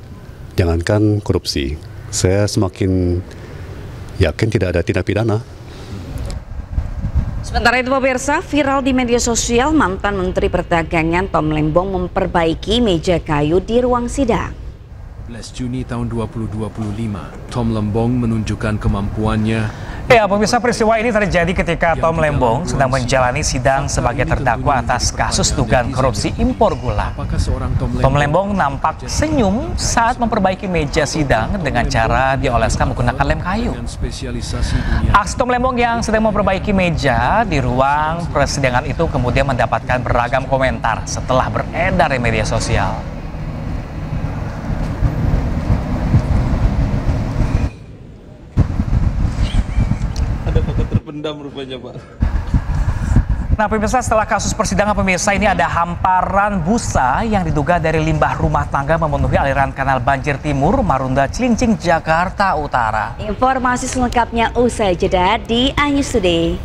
jangankan korupsi. Saya semakin yakin tidak ada tindak pidana. Sementara itu pemirsa, viral di media sosial mantan Menteri Perdagangan Tom Lembong memperbaiki meja kayu di ruang sidang. 11 Juni tahun 2025, Tom Lembong menunjukkan kemampuannya. Ya, pemirsa, peristiwa ini terjadi ketika Tom Lembong sedang menjalani sidang sebagai terdakwa atas kasus dugaan korupsi impor gula. Tom Lembong nampak senyum saat memperbaiki meja sidang dengan cara dioleskan menggunakan lem kayu. Aksi Tom Lembong yang sedang memperbaiki meja di ruang persidangan itu kemudian mendapatkan beragam komentar setelah beredar di media sosial. Rupanya, Pak. Nah, pemirsa, setelah kasus persidangan pemirsa ini ada hamparan busa yang diduga dari limbah rumah tangga memenuhi aliran kanal banjir timur Marunda Cilincing, Jakarta Utara. Informasi selengkapnya usai jeda di iNews Today.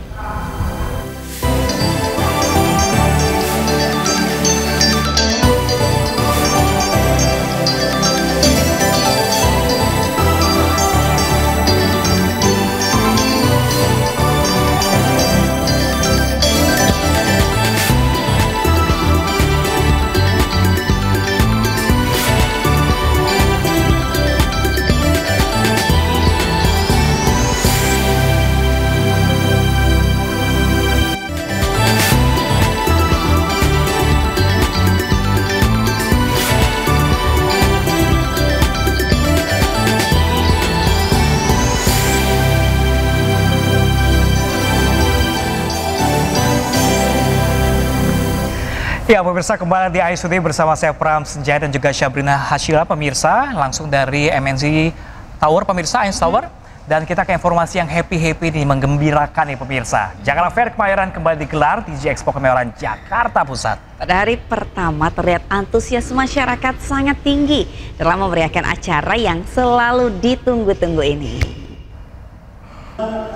Ya, pemirsa, kembali di iNews Today bersama saya Pram Senjaya dan juga Syabrina Hasyila, pemirsa, langsung dari MNC Tower, pemirsa, iNews Tower. Dan kita ke informasi yang happy-happy nih, menggembirakan nih pemirsa. Jakarta Fair Kemayoran kembali digelar di Expo Kemayoran Jakarta Pusat. Pada hari pertama terlihat antusias masyarakat sangat tinggi dalam memeriahkan acara yang selalu ditunggu-tunggu ini.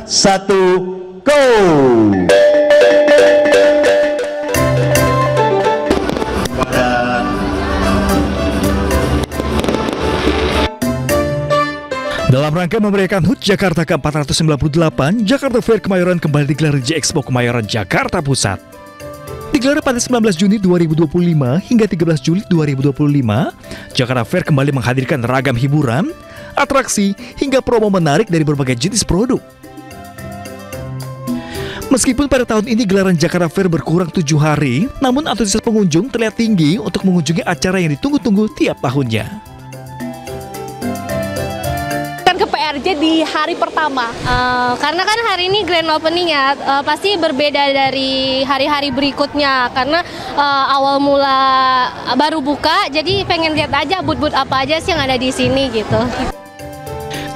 1, go! Dalam rangka memeriahkan HUT Jakarta ke-498, Jakarta Fair Kemayoran kembali digelar di Expo Kemayoran Jakarta Pusat. Digelar pada 19 Juni 2025 hingga 13 Juli 2025, Jakarta Fair kembali menghadirkan ragam hiburan, atraksi, hingga promo menarik dari berbagai jenis produk. Meskipun pada tahun ini gelaran Jakarta Fair berkurang 7 hari, namun antusias pengunjung terlihat tinggi untuk mengunjungi acara yang ditunggu-tunggu tiap tahunnya. Ke PRJ di hari pertama, karena kan hari ini grand opening ya, pasti berbeda dari hari-hari berikutnya karena awal mula baru buka, jadi pengen lihat aja booth-booth apa aja sih yang ada di sini gitu.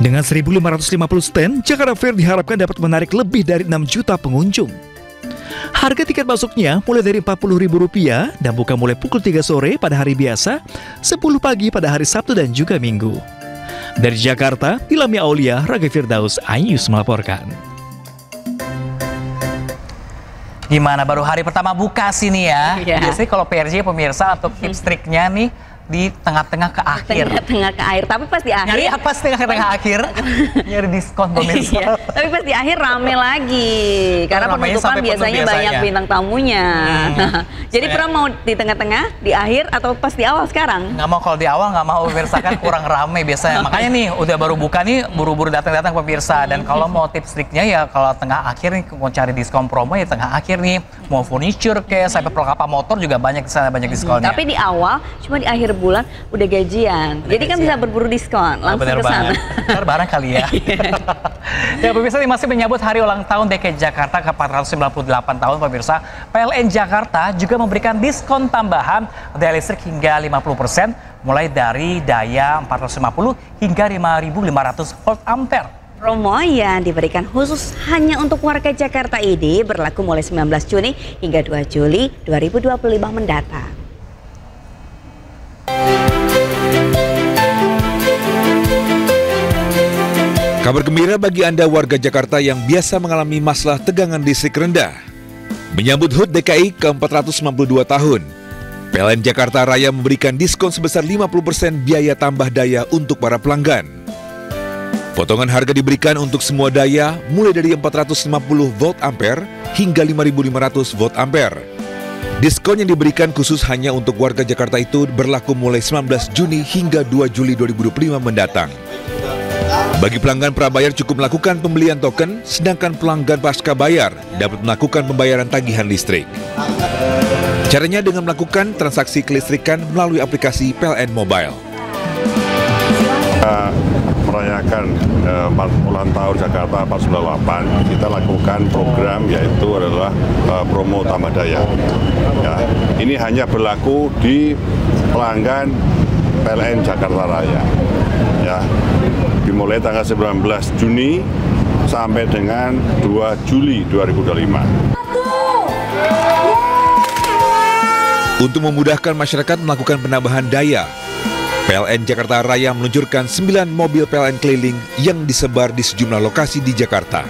Dengan 1.550 stand, Jakarta Fair diharapkan dapat menarik lebih dari 6 juta pengunjung. Harga tiket masuknya mulai dari Rp40.000 dan buka mulai pukul 3 sore pada hari biasa, 10 pagi pada hari Sabtu dan juga Minggu. Dari Jakarta, Ilham Aulia, Raga Firdaus, iNews melaporkan. Gimana, baru hari pertama buka sini ya? Iya. Biasanya kalau PRJ pemirsa untuk tips triknya nih di tengah-tengah ke akhir. Tengah-tengah ke akhir, tapi pas di akhir. Nyari apa sih tengah-tengah akhir? Nyari diskon pemirsa. Iya, tapi pas di akhir rame lagi. Karena penutupan biasanya banyak bintang tamunya. Jadi Pram mau di tengah-tengah, di akhir, atau pas di awal sekarang? Nggak mau, kalau di awal nggak mau pemirsa, kan kurang rame biasanya. Makanya nih udah baru buka nih, buru-buru datang-datang pemirsa. Dan kalau mau tips triknya ya kalau tengah akhir nih, mau cari diskon promo ya tengah akhir nih. Mau furniture kayak sampai perlengkapan motor juga banyak di sana, banyak diskonnya. Tapi di awal, cuma di akhir bulan udah gajian. Jadi kan bisa berburu diskon langsung ke sana. Benar barang kali ya. Ya pemirsa, ini masih menyambut hari ulang tahun DKI Jakarta ke-498 tahun pemirsa. PLN Jakarta juga memberikan diskon tambahan daya listrik hingga 50% mulai dari daya 450 hingga 5.500 volt ampere. Promo yang diberikan khusus hanya untuk warga Jakarta ini berlaku mulai 19 Juni hingga 2 Juli 2025 mendatang. Kabar gembira bagi Anda warga Jakarta yang biasa mengalami masalah tegangan listrik rendah. Menyambut HUT DKI ke-492 tahun, PLN Jakarta Raya memberikan diskon sebesar 50% biaya tambah daya untuk para pelanggan. Potongan harga diberikan untuk semua daya mulai dari 450 volt ampere hingga 5.500 volt ampere. Diskon yang diberikan khusus hanya untuk warga Jakarta itu berlaku mulai 19 Juni hingga 2 Juli 2025 mendatang. Bagi pelanggan prabayar cukup melakukan pembelian token, sedangkan pelanggan pasca bayar dapat melakukan pembayaran tagihan listrik. Caranya dengan melakukan transaksi kelistrikan melalui aplikasi PLN Mobile. Merayakan ulang tahun Jakarta 498, kita lakukan program yaitu adalah promo tambah daya. Ya, ini hanya berlaku di pelanggan PLN Jakarta Raya. Ya, dimulai tanggal 19 Juni sampai dengan 2 Juli 2025. Untuk memudahkan masyarakat melakukan penambahan daya, PLN Jakarta Raya meluncurkan 9 mobil PLN keliling yang disebar di sejumlah lokasi di Jakarta.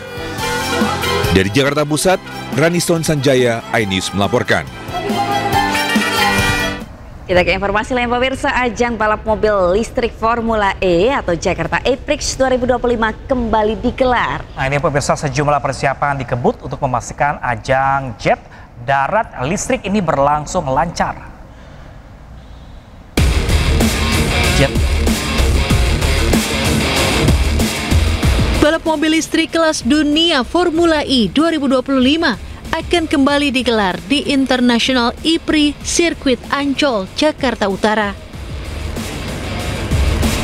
Dari Jakarta Pusat, Raniston Sanjaya, iNews melaporkan. Kita ke informasi lain pemirsa, ajang balap mobil listrik Formula E atau Jakarta E-Prix 2025 kembali digelar. Nah ini pemirsa, sejumlah persiapan dikebut untuk memastikan ajang jet darat listrik ini berlangsung lancar. Balap mobil listrik kelas dunia Formula E 2025 akan kembali digelar di International E-Prix Sirkuit Ancol, Jakarta Utara.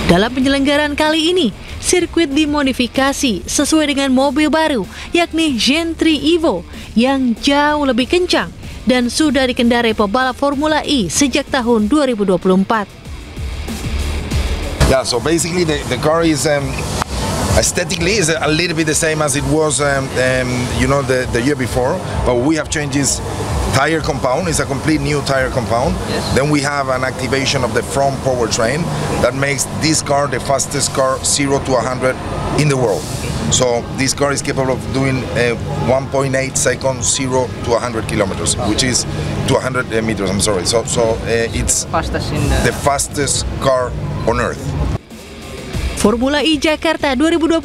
Dalam penyelenggaraan kali ini, sirkuit dimodifikasi sesuai dengan mobil baru, yakni Gen3 Evo yang jauh lebih kencang dan sudah dikendarai pebalap Formula E sejak tahun 2024. Yeah, so basically the car is aesthetically is a little bit the same as it was the year before, but we have changes. Tire compound is a complete new tire compound. Yes. Then we have an activation of the front powertrain that makes this car the fastest car 0 to 100 in the world. So this car is capable of doing 1.8 seconds 0 to 100 kilometers, which is to 100 meters. I'm sorry. So it's the fastest car on earth. Formula E Jakarta 2025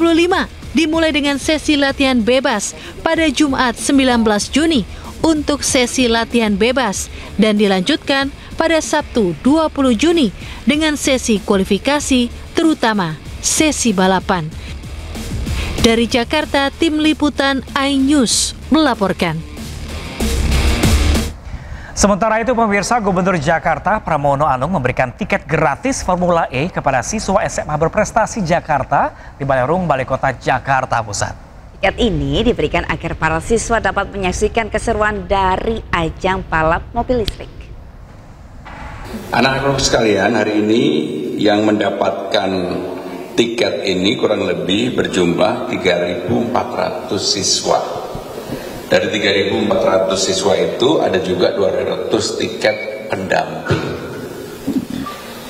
dimulai dengan sesi latihan bebas pada Jumat 19 Juni untuk sesi latihan bebas dan dilanjutkan pada Sabtu 20 Juni dengan sesi kualifikasi terutama sesi balapan. Dari Jakarta, tim liputan iNews melaporkan. Sementara itu pemirsa, Gubernur Jakarta Pramono Anung memberikan tiket gratis Formula E kepada siswa SMA berprestasi Jakarta di Balerung, Balai Kota Jakarta Pusat. Tiket ini diberikan agar para siswa dapat menyaksikan keseruan dari ajang balap mobil listrik. Anak-anak sekalian, hari ini yang mendapatkan tiket ini kurang lebih berjumlah 3.400 siswa. Dari 3.400 siswa itu ada juga 200 tiket pendamping.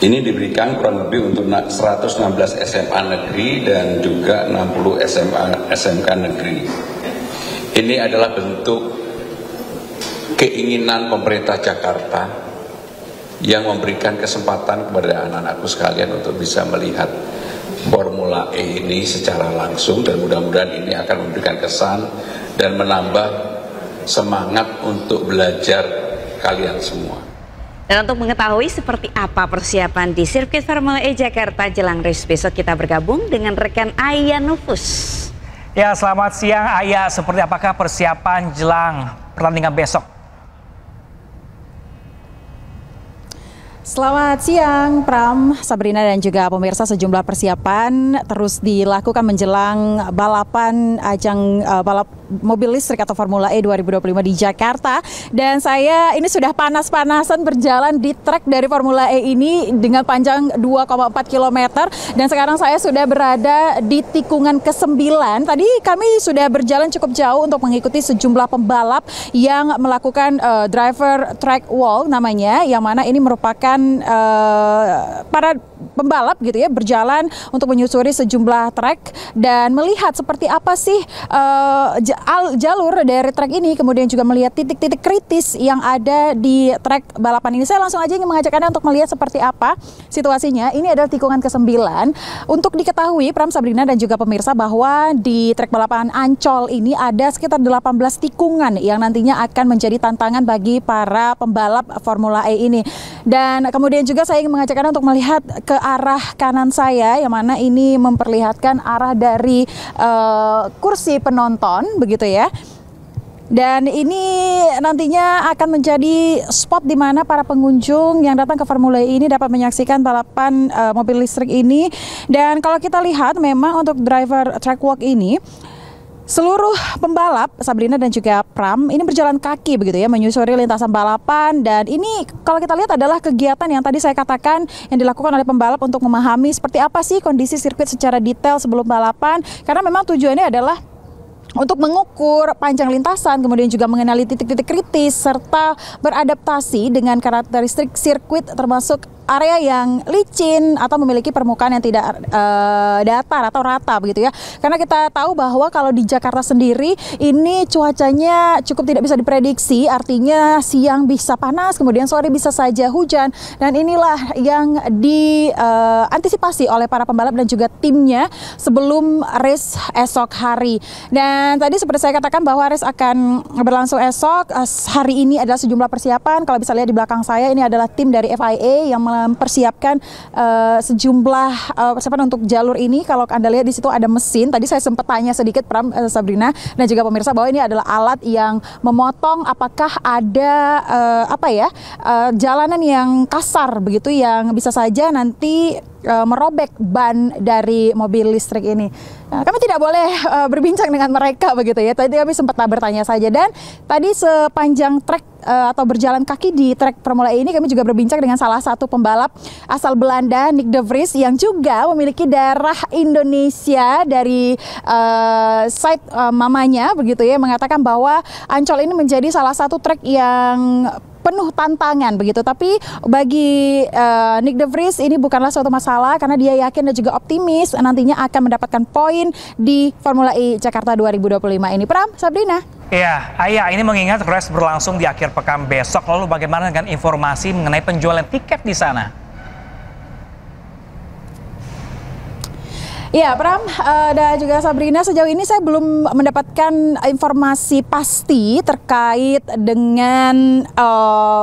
Ini diberikan kurang lebih untuk 116 SMA negeri dan juga 60 SMK negeri. Ini adalah bentuk keinginan pemerintah Jakarta yang memberikan kesempatan kepada anak-anakku sekalian untuk bisa melihat Formula E ini secara langsung, dan mudah-mudahan ini akan memberikan kesan dan menambah semangat untuk belajar kalian semua. Dan untuk mengetahui seperti apa persiapan di sirkuit Formula E Jakarta jelang race besok, kita bergabung dengan rekan Aya Nufus. Ya, selamat siang Aya. Seperti apakah persiapan jelang pertandingan besok? Selamat siang Pram, Sabrina dan juga pemirsa. Sejumlah persiapan terus dilakukan menjelang balapan ajang balap mobil listrik atau Formula E 2025 di Jakarta. Dan saya ini sudah panas-panasan berjalan di trek dari Formula E ini dengan panjang 2,4 km. Dan sekarang saya sudah berada di tikungan ke-9. Tadi kami sudah berjalan cukup jauh untuk mengikuti sejumlah pembalap yang melakukan driver track walk namanya, yang mana ini merupakan para pembalap gitu ya berjalan untuk menyusuri sejumlah trek dan melihat seperti apa sih jalur dari trek ini, kemudian juga melihat titik-titik kritis yang ada di trek balapan ini. Saya langsung aja ingin mengajak Anda untuk melihat seperti apa situasinya. Ini adalah tikungan ke-9. Untuk diketahui, Pram, Sabrina, dan juga pemirsa, bahwa di trek balapan Ancol ini ada sekitar 18 tikungan yang nantinya akan menjadi tantangan bagi para pembalap Formula E ini. Dan kemudian juga saya ingin mengajak Anda untuk melihat ke arah kanan saya, yang mana ini memperlihatkan arah dari kursi penonton, begitu ya. Dan ini nantinya akan menjadi spot di mana para pengunjung yang datang ke Formula E ini dapat menyaksikan balapan mobil listrik ini. Dan kalau kita lihat, memang untuk driver track walk ini, seluruh pembalap, Sabrina dan juga Pram, ini berjalan kaki begitu ya, menyusuri lintasan balapan. Dan ini kalau kita lihat adalah kegiatan yang tadi saya katakan yang dilakukan oleh pembalap untuk memahami seperti apa sih kondisi sirkuit secara detail sebelum balapan. Karena memang tujuannya adalah untuk mengukur panjang lintasan, kemudian juga mengenali titik-titik kritis, serta beradaptasi dengan karakteristik sirkuit termasuk area yang licin atau memiliki permukaan yang tidak datar atau rata begitu ya. Karena kita tahu bahwa kalau di Jakarta sendiri ini cuacanya cukup tidak bisa diprediksi, artinya siang bisa panas, kemudian sore bisa saja hujan, dan inilah yang diantisipasi oleh para pembalap dan juga timnya sebelum race esok hari. Dan tadi seperti saya katakan bahwa race akan berlangsung esok. Hari ini adalah sejumlah persiapan. Kalau bisa lihat di belakang saya, ini adalah tim dari FIA yang mempersiapkan sejumlah persiapan untuk jalur ini. Kalau Anda lihat di situ ada mesin. Tadi saya sempat tanya sedikit, Pram, Sabrina, dan juga pemirsa, bahwa ini adalah alat yang memotong apakah ada jalanan yang kasar begitu, yang bisa saja nanti merobek ban dari mobil listrik ini. Nah, kami tidak boleh berbincang dengan mereka begitu ya. Tadi kami sempat bertanya saja. Dan tadi sepanjang trek atau berjalan kaki di trek Formula E ini, kami juga berbincang dengan salah satu pembalap asal Belanda, Nick de Vries, yang juga memiliki darah Indonesia dari side mamanya begitu ya, mengatakan bahwa Ancol ini menjadi salah satu trek yang penuh tantangan begitu. Tapi bagi Nick de Vries ini bukanlah suatu masalah, karena dia yakin dan juga optimis nantinya akan mendapatkan poin di Formula E Jakarta 2025 ini. Pram, Sabrina. Iya, Ayah, ini mengingat race berlangsung di akhir pekan besok. Lalu bagaimana dengan informasi mengenai penjualan tiket di sana? Ya, Pram dan juga Sabrina, sejauh ini saya belum mendapatkan informasi pasti terkait dengan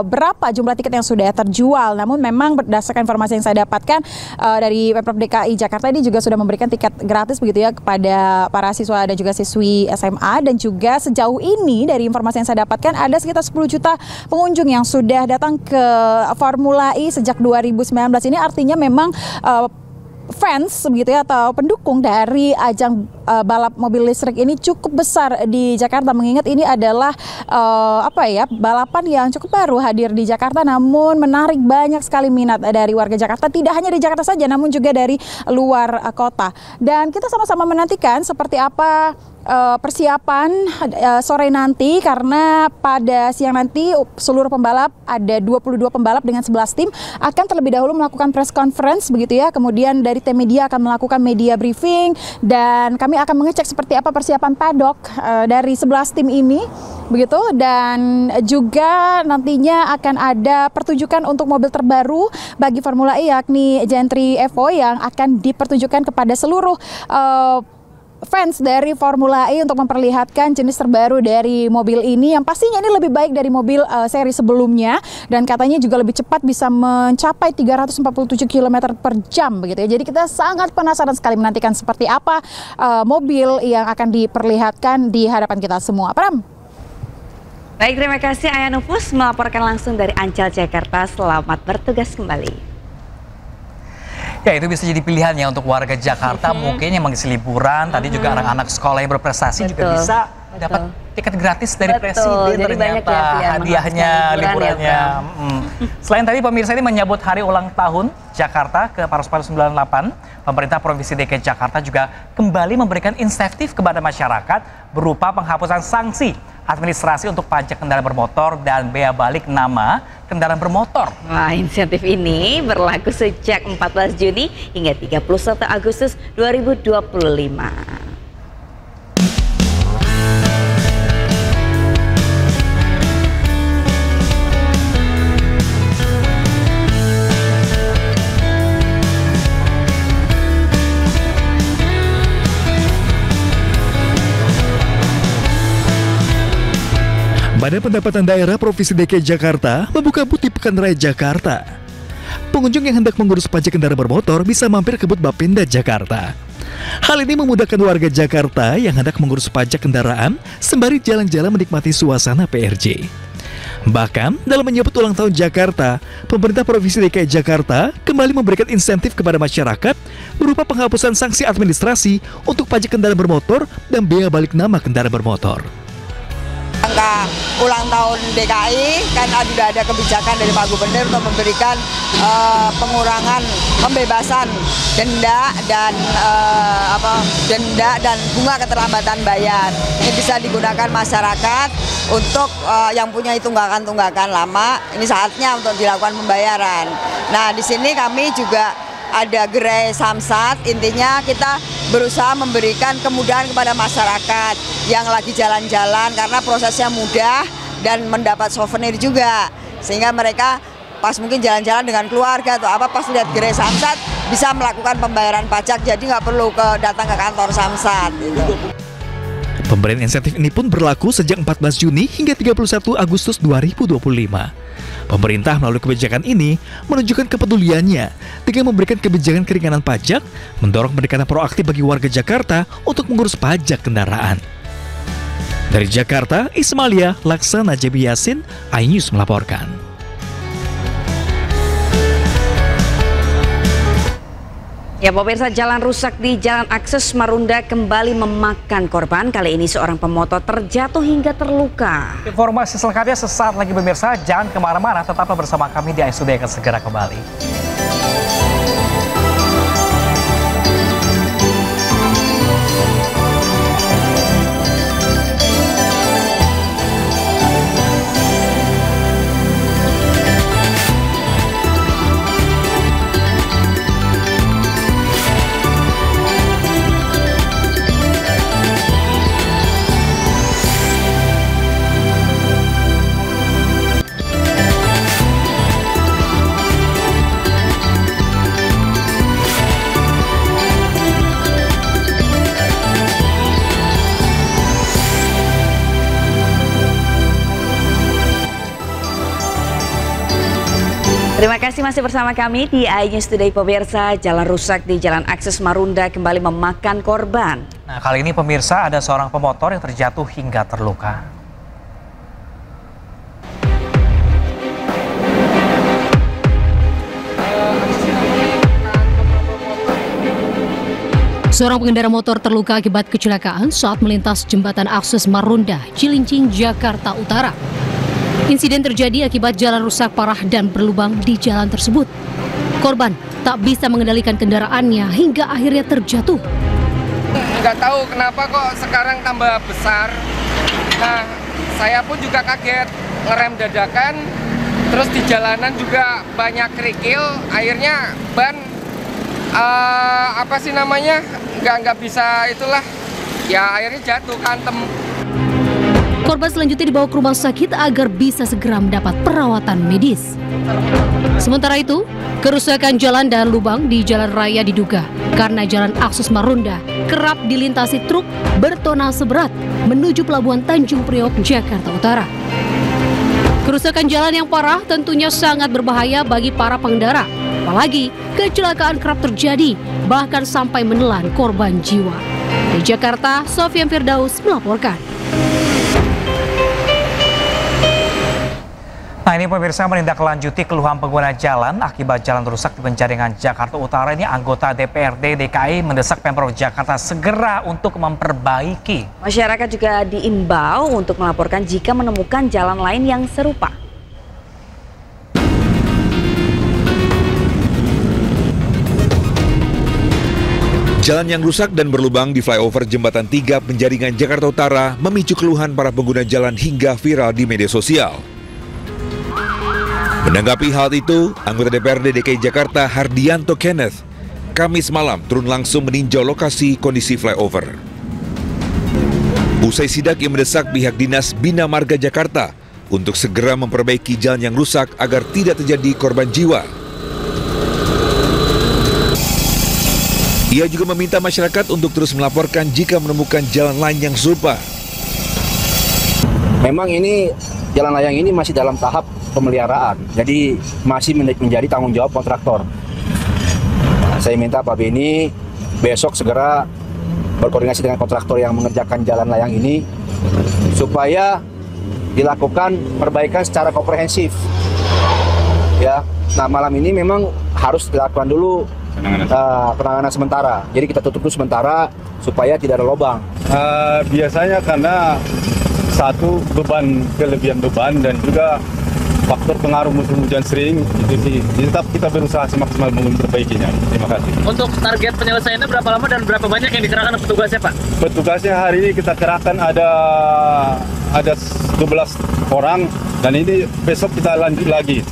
berapa jumlah tiket yang sudah terjual. Namun memang berdasarkan informasi yang saya dapatkan dari Pemprov DKI Jakarta, ini juga sudah memberikan tiket gratis begitu ya kepada para siswa dan juga siswi SMA. Dan juga sejauh ini dari informasi yang saya dapatkan ada sekitar 10 juta pengunjung yang sudah datang ke Formula E sejak 2019. Ini artinya memang fans begitu ya, atau pendukung dari ajang balap mobil listrik ini cukup besar di Jakarta, mengingat ini adalah balapan yang cukup baru hadir di Jakarta, namun menarik banyak sekali minat dari warga Jakarta, tidak hanya di Jakarta saja namun juga dari luar kota. Dan kita sama-sama menantikan seperti apa persiapan sore nanti, karena pada siang nanti seluruh pembalap, ada 22 pembalap dengan 11 tim, akan terlebih dahulu melakukan press conference begitu ya. Kemudian dari tim media akan melakukan media briefing, dan kami akan mengecek seperti apa persiapan paddock dari 11 tim ini begitu. Dan juga nantinya akan ada pertunjukan untuk mobil terbaru bagi Formula E, yakni Gentry Evo, yang akan dipertunjukkan kepada seluruh fans dari Formula E untuk memperlihatkan jenis terbaru dari mobil ini, yang pastinya ini lebih baik dari mobil seri sebelumnya, dan katanya juga lebih cepat, bisa mencapai 347 km per jam begitu ya. Jadi kita sangat penasaran sekali menantikan seperti apa mobil yang akan diperlihatkan di hadapan kita semua. Pram. Baik, terima kasih Ayah Nufus melaporkan langsung dari Ancol, Jakarta. Selamat bertugas kembali. Ya, itu bisa jadi pilihan ya untuk warga Jakarta mungkin yang mengisi liburan. Tadi juga anak-anak sekolah yang berprestasi juga bisa dapat tiket gratis dari presiden. Jadi ternyata hadiahnya, liburannya. Selain tadi pemirsa ini menyambut hari ulang tahun Jakarta ke Paru-Paru 98, pemerintah Provinsi DKI Jakarta juga kembali memberikan insentif kepada masyarakat berupa penghapusan sanksi administrasi untuk pajak kendaraan bermotor dan bea balik nama kendaraan bermotor. Nah, insentif ini berlaku sejak 14 Juni hingga 31 Agustus 2025. Badan Pendapatan Daerah Provinsi DKI Jakarta membuka booth di Pekan Raya Jakarta. Pengunjung yang hendak mengurus pajak kendaraan bermotor bisa mampir ke booth Bapenda Jakarta. Hal ini memudahkan warga Jakarta yang hendak mengurus pajak kendaraan sembari jalan-jalan menikmati suasana PRJ. Bahkan, dalam menyambut ulang tahun Jakarta, pemerintah Provinsi DKI Jakarta kembali memberikan insentif kepada masyarakat berupa penghapusan sanksi administrasi untuk pajak kendaraan bermotor dan bea balik nama kendaraan bermotor. Angka ulang tahun DKI kan sudah ada kebijakan dari Pak Gubernur untuk memberikan pengurangan pembebasan denda dan bunga keterlambatan bayar. Ini bisa digunakan masyarakat untuk yang punya tunggakan lama. Ini saatnya untuk dilakukan pembayaran. Nah, di sini kami juga ada gerai samsat, intinya kita berusaha memberikan kemudahan kepada masyarakat yang lagi jalan-jalan karena prosesnya mudah dan mendapat souvenir juga, sehingga mereka pas mungkin jalan-jalan dengan keluarga atau apa pas lihat gerai samsat bisa melakukan pembayaran pajak, jadi nggak perlu datang ke kantor samsat gitu. Pemberian insentif ini pun berlaku sejak 14 Juni hingga 31 Agustus 2025. Pemerintah melalui kebijakan ini menunjukkan kepeduliannya dengan memberikan kebijakan keringanan pajak, mendorong pendekatan proaktif bagi warga Jakarta untuk mengurus pajak kendaraan. Dari Jakarta, Ismalia Laksana Jabi Yasin, iNews melaporkan. Ya, pemirsa, jalan rusak di Jalan Akses Marunda kembali memakan korban. Kali ini seorang pemotor terjatuh hingga terluka. Informasi selengkapnya sesaat lagi pemirsa. Jangan kemana-mana, tetaplah bersama kami di ASUD akan segera kembali. Terima kasih masih bersama kami di iNews Today pemirsa. Jalan rusak di Jalan Akses Marunda kembali memakan korban. Nah, kali ini pemirsa ada seorang pemotor yang terjatuh hingga terluka. Seorang pengendara motor terluka akibat kecelakaan saat melintas jembatan akses Marunda, Cilincing, Jakarta Utara. Insiden terjadi akibat jalan rusak parah dan berlubang di jalan tersebut. Korban tak bisa mengendalikan kendaraannya hingga akhirnya terjatuh. Nggak tahu kenapa kok sekarang tambah besar. Nah, saya pun juga kaget, ngerem dadakan, terus di jalanan juga banyak kerikil, akhirnya ban nggak bisa itulah, ya akhirnya jatuh kantem. Korban selanjutnya dibawa ke rumah sakit agar bisa segera mendapat perawatan medis. Sementara itu, kerusakan jalan dan lubang di jalan raya diduga karena jalan akses Marunda kerap dilintasi truk bertonase berat menuju Pelabuhan Tanjung Priok, Jakarta Utara. Kerusakan jalan yang parah tentunya sangat berbahaya bagi para pengendara. Apalagi kecelakaan kerap terjadi bahkan sampai menelan korban jiwa. Di Jakarta, Sofian Firdaus melaporkan. Nah, ini pemirsa menindaklanjuti keluhan pengguna jalan akibat jalan rusak di Penjaringan, Jakarta Utara. Ini anggota DPRD DKI mendesak Pemprov Jakarta segera untuk memperbaiki. Masyarakat juga diimbau untuk melaporkan jika menemukan jalan lain yang serupa. Jalan yang rusak dan berlubang di flyover Jembatan 3 Penjaringan, Jakarta Utara memicu keluhan para pengguna jalan hingga viral di media sosial. Menanggapi hal itu, anggota DPRD DKI Jakarta Hardianto Kenneth Kamis malam turun langsung meninjau lokasi kondisi flyover. Usai sidak, ia mendesak pihak Dinas Bina Marga Jakarta untuk segera memperbaiki jalan yang rusak agar tidak terjadi korban jiwa. Ia juga meminta masyarakat untuk terus melaporkan jika menemukan jalan lain yang serupa. Memang ini jalan layang ini masih dalam tahap pemeliharaan, jadi masih menjadi tanggung jawab kontraktor. Saya minta Pak Beni besok segera berkoordinasi dengan kontraktor yang mengerjakan jalan layang ini supaya dilakukan perbaikan secara komprehensif. Ya, nah malam ini memang harus dilakukan dulu penanganan sementara. Jadi kita tutup dulu sementara supaya tidak ada lubang. Biasanya karena satu kelebihan beban dan juga faktor pengaruh musim hujan sering itu sih. Tetap kita berusaha semaksimal memperbaikinya. Terima kasih. Untuk target penyelesaiannya berapa lama dan berapa banyak yang dikerahkan petugasnya, Pak? Petugasnya hari ini kita kerahkan ada 12 orang dan ini besok kita lanjut lagi.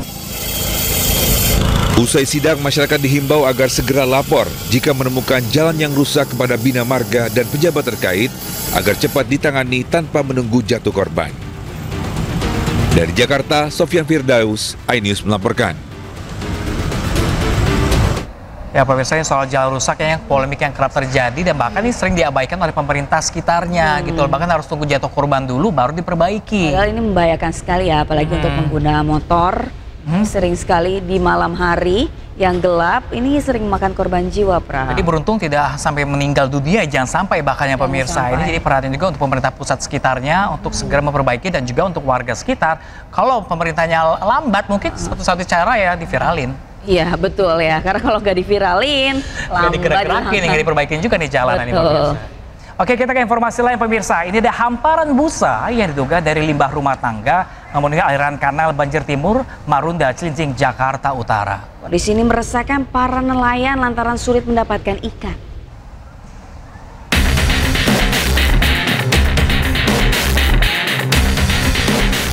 Usai sidang, masyarakat dihimbau agar segera lapor jika menemukan jalan yang rusak kepada Bina Marga dan pejabat terkait agar cepat ditangani tanpa menunggu jatuh korban. Dari Jakarta, Sofyan Firdaus, iNews melaporkan. Ya pemirsa, soal jalan rusak yang polemik yang kerap terjadi dan bahkan ini sering diabaikan oleh pemerintah sekitarnya gitu. Bahkan harus tunggu jatuh korban dulu baru diperbaiki. Padahal ini membahayakan sekali ya, apalagi untuk pengguna motor. Sering sekali di malam hari yang gelap ini sering memakan korban jiwa, Pra. Jadi beruntung tidak sampai meninggal dunia, jangan sampai bahkan ya pemirsa. Ini jadi perhatian juga untuk pemerintah pusat sekitarnya untuk segera memperbaiki dan juga untuk warga sekitar. Kalau pemerintahnya lambat mungkin satu-satu cara ya diviralin. Iya betul ya, karena kalau nggak diviralin, nggak digerak-gerakin, nggak diperbaikin juga nih jalanan ini pemirsa. Oke, kita ke informasi lain pemirsa. Ini ada hamparan busa yang diduga dari limbah rumah tangga memenuhi aliran kanal banjir timur Marunda, Cilincing, Jakarta Utara. Di sini meresahkan para nelayan lantaran sulit mendapatkan ikan.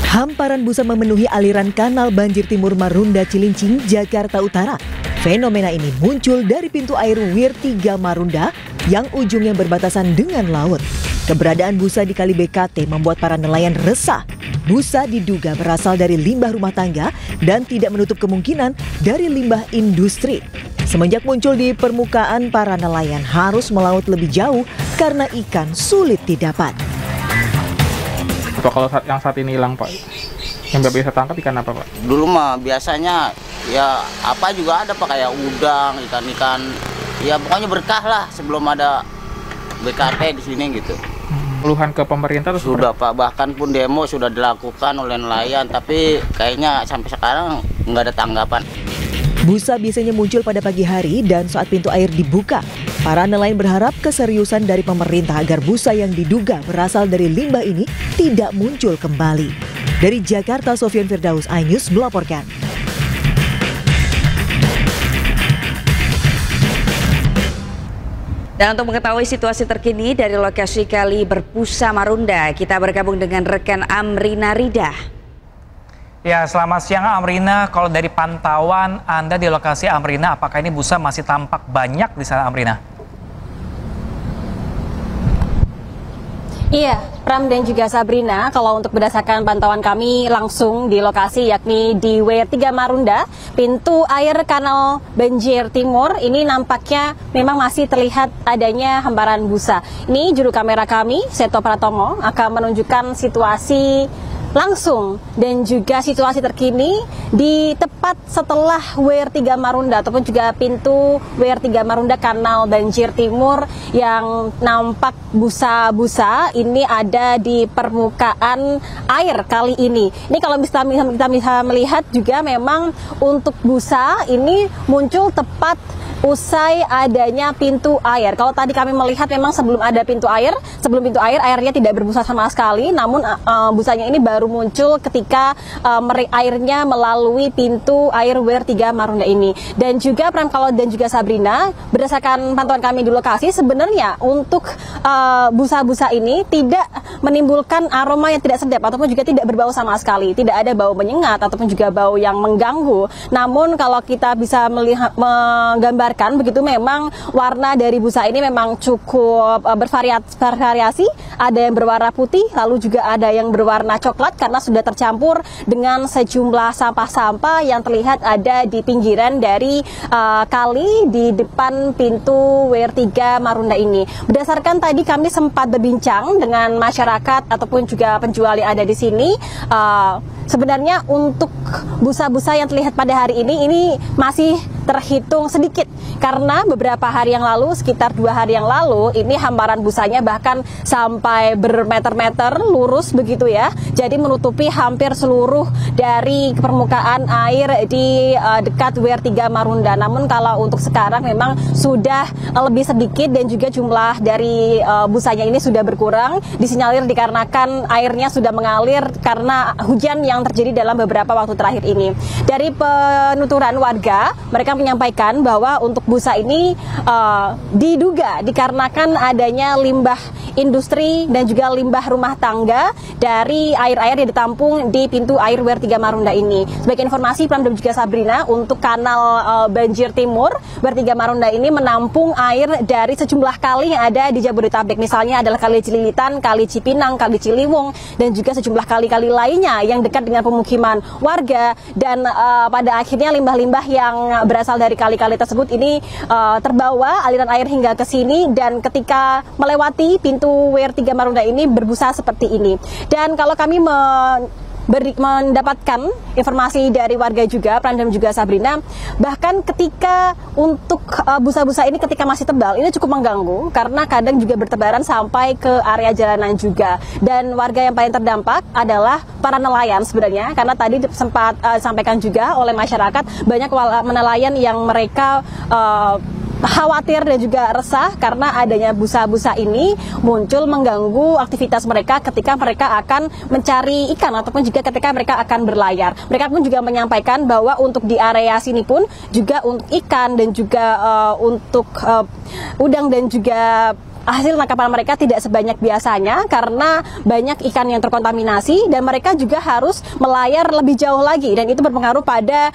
Hamparan busa memenuhi aliran kanal banjir timur Marunda, Cilincing, Jakarta Utara. Fenomena ini muncul dari pintu air Wir 3 Marunda yang ujungnya berbatasan dengan laut. Keberadaan busa di Kali BKT membuat para nelayan resah. Busa diduga berasal dari limbah rumah tangga dan tidak menutup kemungkinan dari limbah industri. Semenjak muncul di permukaan, para nelayan harus melaut lebih jauh karena ikan sulit didapat. Kalau yang saat ini hilang, Pak, yang nggak bisa tangkap ikan apa, Pak? Dulu mah biasanya ya apa juga ada, Pak, kayak udang, ikan-ikan, ya pokoknya berkah lah sebelum ada BKT di sini gitu. Keluhan ke pemerintah tuh sudah, Pak, bahkan pun demo sudah dilakukan oleh nelayan, tapi kayaknya sampai sekarang nggak ada tanggapan. Busa biasanya muncul pada pagi hari dan saat pintu air dibuka. Para nelayan berharap keseriusan dari pemerintah agar busa yang diduga berasal dari limbah ini tidak muncul kembali. Dari Jakarta, Sofyan Firdaus, iNews melaporkan. Dan untuk mengetahui situasi terkini dari lokasi Kali Berbusa Marunda, kita bergabung dengan rekan Amrina Ridah. Ya, selamat siang Amrina. Kalau dari pantauan Anda di lokasi Amrina, apakah ini busa masih tampak banyak di sana, Amrina? Iya, Pram dan juga Sabrina, kalau untuk berdasarkan pantauan kami langsung di lokasi yakni di W3 Marunda, pintu air kanal banjir timur ini nampaknya memang masih terlihat adanya hamparan busa. Ini juru kamera kami, Seto Pratomo, akan menunjukkan situasi langsung dan juga situasi terkini di tepat setelah WR3 Marunda ataupun juga pintu WR3 Marunda kanal banjir timur yang nampak busa-busa ini ada di permukaan air kali ini. Ini kalau kita bisa melihat juga memang untuk busa ini muncul tepat usai adanya pintu air. Kalau tadi kami melihat memang sebelum pintu air airnya tidak berbusa sama sekali, namun busanya ini baru muncul ketika airnya melalui pintu air WR3 Marunda ini. Dan juga Pram dan juga Sabrina, berdasarkan pantauan kami di lokasi, sebenarnya untuk busa-busa ini tidak menimbulkan aroma yang tidak sedap ataupun juga tidak berbau sama sekali. Tidak ada bau menyengat ataupun juga bau yang mengganggu. Namun kalau kita bisa melihat menggambar gambarkan begitu, memang warna dari busa ini memang cukup bervariasi, ada yang berwarna putih, lalu juga ada yang berwarna coklat karena sudah tercampur dengan sejumlah sampah-sampah yang terlihat ada di pinggiran dari kali di depan pintu WR3 Marunda ini. Berdasarkan tadi kami sempat berbincang dengan masyarakat ataupun juga penjual yang ada di sini, sebenarnya untuk busa-busa yang terlihat pada hari ini masih terhitung sedikit karena beberapa hari yang lalu, sekitar 2 hari yang lalu, ini hamparan busanya bahkan sampai bermeter-meter lurus begitu ya, jadi menutupi hampir seluruh dari permukaan air di dekat WR3 Marunda. Namun kalau untuk sekarang memang sudah lebih sedikit dan juga jumlah dari busanya ini sudah berkurang, disinyalir dikarenakan airnya sudah mengalir karena hujan yang terjadi dalam beberapa waktu terakhir ini. Dari penuturan warga, mereka menyampaikan bahwa untuk busa ini diduga dikarenakan adanya limbah industri dan juga limbah rumah tangga dari air-air yang ditampung di pintu air WR3 Marunda ini. Sebagai informasi, Pram dan juga Sabrina, untuk kanal banjir timur WR3 Marunda ini menampung air dari sejumlah kali yang ada di Jabodetabek. Misalnya adalah Kali Cililitan, Kali Cipinang, Kali Ciliwung, dan juga sejumlah kali-kali lainnya yang dekat dengan pemukiman warga. Dan pada akhirnya limbah-limbah yang berasal dari kali-kali tersebut ini terbawa aliran air hingga ke sini, dan ketika melewati pintu WR3 Marunda ini berbusa seperti ini. Dan kalau kami mendapatkan informasi dari warga juga, Pram dan juga Sabrina, bahkan ketika untuk busa-busa ini ketika masih tebal, ini cukup mengganggu karena kadang juga bertebaran sampai ke area jalanan juga. Dan warga yang paling terdampak adalah para nelayan sebenarnya, karena tadi sempat sampaikan juga oleh masyarakat, banyak nelayan yang mereka khawatir dan juga resah karena adanya busa-busa ini muncul mengganggu aktivitas mereka ketika mereka akan mencari ikan ataupun juga ketika mereka akan berlayar. Mereka pun juga menyampaikan bahwa untuk di area sini pun juga untuk ikan dan juga untuk udang dan juga hasil tangkapan mereka tidak sebanyak biasanya karena banyak ikan yang terkontaminasi, dan mereka juga harus melayar lebih jauh lagi, dan itu berpengaruh pada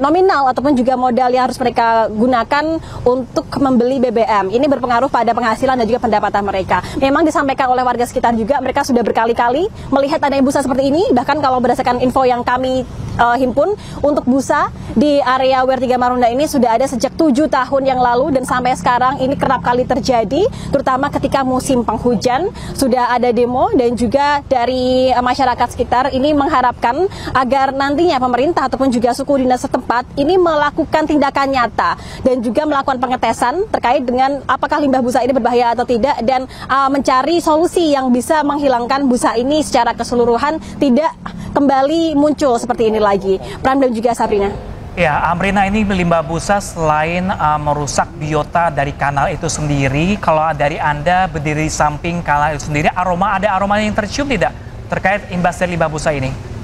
nominal ataupun juga modal yang harus mereka gunakan untuk membeli BBM. Ini berpengaruh pada penghasilan dan juga pendapatan mereka. Memang disampaikan oleh warga sekitar juga, mereka sudah berkali-kali melihat adanya busa seperti ini. Bahkan kalau berdasarkan info yang kami himpun, untuk busa di area WR3 Marunda ini sudah ada sejak 7 tahun yang lalu, dan sampai sekarang ini kerap kali terjadi, terutama ketika musim penghujan. Sudah ada demo dan juga dari masyarakat sekitar ini mengharapkan agar nantinya pemerintah ataupun juga suku dinas setempat ini melakukan tindakan nyata dan juga melakukan pengetesan terkait dengan apakah limbah busa ini berbahaya atau tidak, dan mencari solusi yang bisa menghilangkan busa ini secara keseluruhan, tidak kembali muncul seperti ini lagi. Pram dan juga Sabrina. Ya, Amrina, ini limbah busa selain merusak biota dari kanal itu sendiri, kalau dari Anda berdiri di samping kanal itu sendiri, ada aroma yang tercium tidak terkait imbas dari limbah busa ini?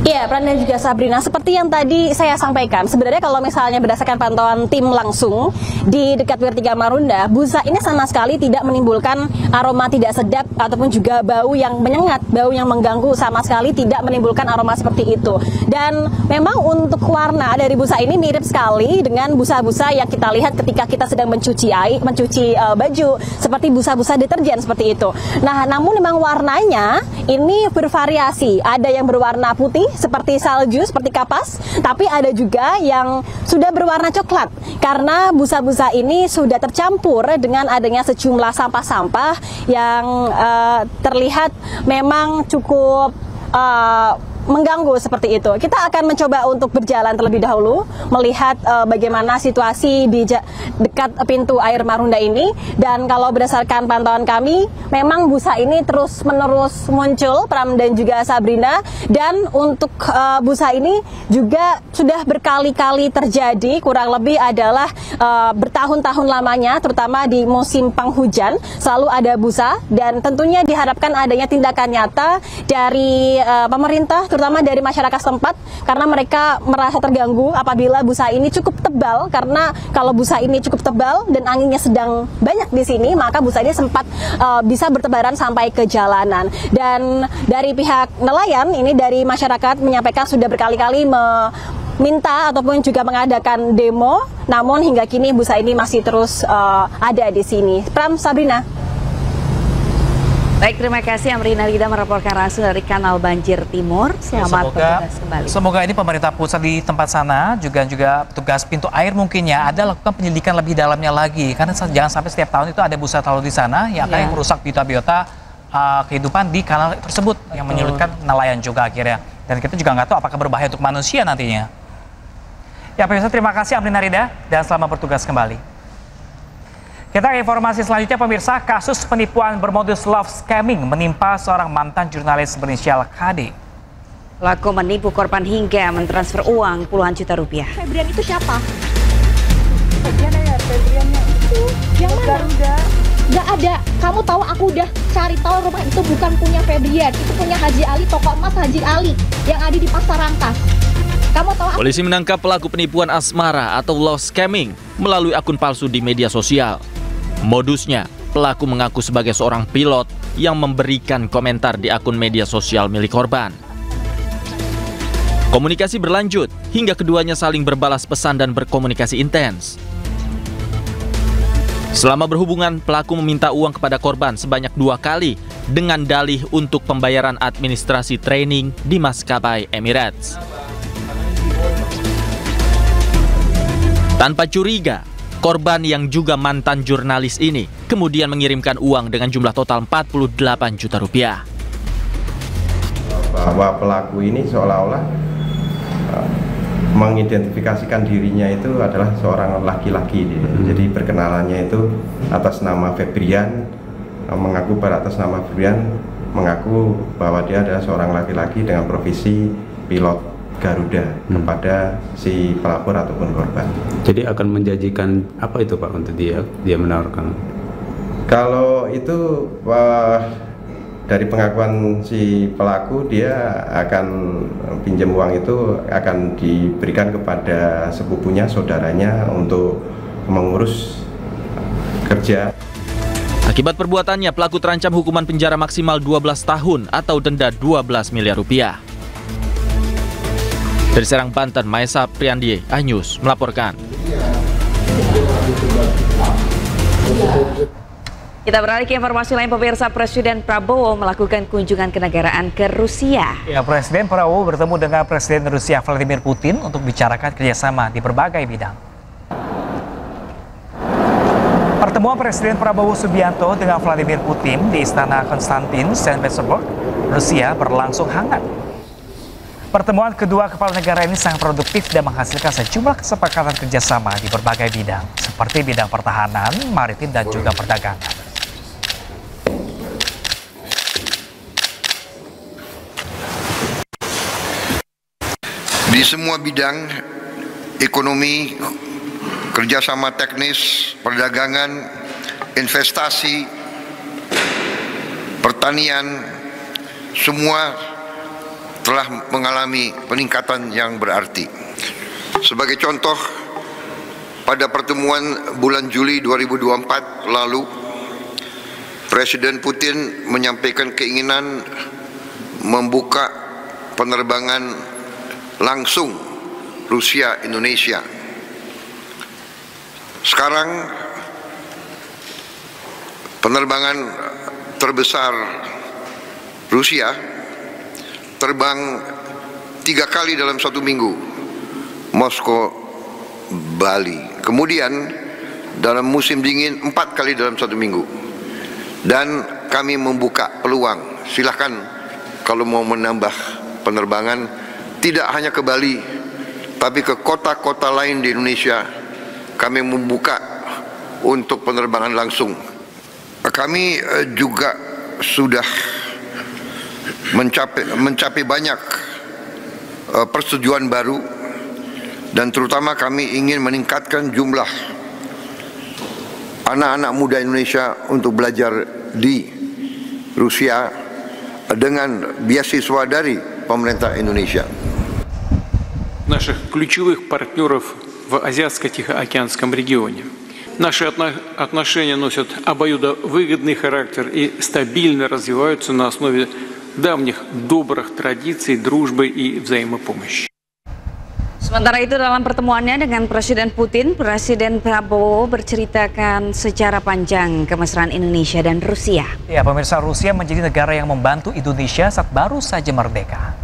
Iya, Pram dan juga Sabrina, seperti yang tadi saya sampaikan, sebenarnya kalau misalnya berdasarkan pantauan tim langsung di dekat WR3 Marunda, busa ini sama sekali tidak menimbulkan aroma tidak sedap ataupun juga bau yang menyengat, bau yang mengganggu, sama sekali tidak menimbulkan aroma seperti itu. Dan memang untuk warna dari busa ini mirip sekali dengan busa-busa yang kita lihat ketika kita sedang mencuci baju, seperti busa-busa deterjen seperti itu. Nah, namun memang warnanya ini bervariasi, ada yang berwarna putih seperti salju, seperti kapas, tapi ada juga yang sudah berwarna coklat karena busa-busa ini sudah tercampur dengan adanya sejumlah sampah-sampah yang terlihat memang cukup mengganggu seperti itu. Kita akan mencoba untuk berjalan terlebih dahulu melihat bagaimana situasi di dekat pintu air Marunda ini, dan kalau berdasarkan pantauan kami memang busa ini terus-menerus muncul, Pram dan juga Sabrina, dan untuk busa ini juga sudah berkali-kali terjadi, kurang lebih adalah bertahun-tahun lamanya, terutama di musim penghujan selalu ada busa, dan tentunya diharapkan adanya tindakan nyata dari pemerintah, terutama dari masyarakat setempat, karena mereka merasa terganggu apabila busa ini cukup tebal, karena kalau busa ini cukup tebal dan anginnya sedang banyak di sini, maka busa ini sempat bisa bertebaran sampai ke jalanan. Dan dari pihak nelayan ini, dari masyarakat menyampaikan sudah berkali-kali minta ataupun juga mengadakan demo, namun hingga kini busa ini masih terus ada di sini. Pram, Sabrina. Baik, terima kasih Amrina Rida melaporkan langsung dari Kanal Banjir Timur. Selamat bertugas kembali. Semoga ini pemerintah pusat di tempat sana juga petugas pintu air mungkin ya ada lakukan penyelidikan lebih dalamnya lagi, karena jangan sampai setiap tahun itu ada busa laut di sana yang akan merusak biota-biota kehidupan di kanal tersebut yang menyulitkan nelayan juga akhirnya. Dan kita juga nggak tahu apakah berbahaya untuk manusia nantinya. Ya pemirsa, terima kasih Amrina Rida dan selamat bertugas kembali. Kita ke informasi selanjutnya pemirsa, kasus penipuan bermodus love scamming menimpa seorang mantan jurnalis berinisial KD. Pelaku menipu korban hingga mentransfer uang puluhan juta rupiah. Febrian itu siapa? Febriannya itu yang mana? Gak ada. Kamu tahu aku udah cari tahu rumah itu bukan punya Febrian, itu punya Haji Ali, toko emas Haji Ali yang ada di Pasar Rangkas. Kamu tahu? Polisi menangkap pelaku penipuan asmara atau love scamming melalui akun palsu di media sosial. Modusnya, pelaku mengaku sebagai seorang pilot yang memberikan komentar di akun media sosial milik korban. Komunikasi berlanjut hingga keduanya saling berbalas pesan dan berkomunikasi intens. Selama berhubungan, pelaku meminta uang kepada korban sebanyak 2 kali dengan dalih untuk pembayaran administrasi training di maskapai Emirates. Tanpa curiga, korban yang juga mantan jurnalis ini kemudian mengirimkan uang dengan jumlah total 48 juta rupiah. Bahwa pelaku ini seolah-olah mengidentifikasikan dirinya itu adalah seorang laki-laki. Jadi perkenalannya itu atas nama Febrian, mengaku atas nama Febrian, mengaku bahwa dia adalah seorang laki-laki dengan profesi pilot Garuda kepada si pelapor ataupun korban. Jadi akan menjanjikan apa itu Pak untuk dia menawarkan? Kalau itu dari pengakuan si pelaku, dia akan pinjam uang itu akan diberikan kepada sepupunya, saudaranya untuk mengurus kerja. Akibat perbuatannya, pelaku terancam hukuman penjara maksimal 12 tahun atau denda 12 miliar rupiah. Dari Serang, Banten, Maesa Priandie, iNews melaporkan. Kita beralih ke informasi lain pemirsa, Presiden Prabowo melakukan kunjungan kenegaraan ke Rusia. Ya, Presiden Prabowo bertemu dengan Presiden Rusia Vladimir Putin untuk bicarakan kerjasama di berbagai bidang. Pertemuan Presiden Prabowo Subianto dengan Vladimir Putin di Istana Konstantin, St. Petersburg, Rusia berlangsung hangat. Pertemuan kedua kepala negara ini sangat produktif dan menghasilkan sejumlah kesepakatan kerjasama di berbagai bidang, seperti bidang pertahanan, maritim, dan juga perdagangan. Di semua bidang, ekonomi, kerjasama teknis, perdagangan, investasi, pertanian, semua telah mengalami peningkatan yang berarti. Sebagai contoh, pada pertemuan bulan Juli 2024 lalu, Presiden Putin menyampaikan keinginan membuka penerbangan langsung Rusia-Indonesia. Sekarang penerbangan terbesar Rusia terbang 3 kali dalam 1 minggu, Moskow, Bali. Kemudian dalam musim dingin 4 kali dalam 1 minggu. Dan kami membuka peluang, silahkan kalau mau menambah penerbangan, tidak hanya ke Bali, tapi ke kota-kota lain di Indonesia, kami membuka untuk penerbangan langsung. Kami juga sudah mencapai banyak persetujuan baru, dan terutama kami ingin meningkatkan jumlah anak-anak muda Indonesia untuk belajar di Rusia dengan beasiswa dari pemerintah Indonesia. Наших ключевых партнеров в Азиатско-Тихоокеанском регионе. Наши отношения носят обоюдовыгодный характер и стабильно развиваются на основе давних добрых традиций дружбы и взаимопомощи. Sementara itu dalam pertemuannya dengan Presiden Putin, Presiden Prabowo berceritakan secara panjang kemesraan Indonesia dan Rusia. Ya, pemirsa, Rusia menjadi negara yang membantu Indonesia saat baru saja merdeka.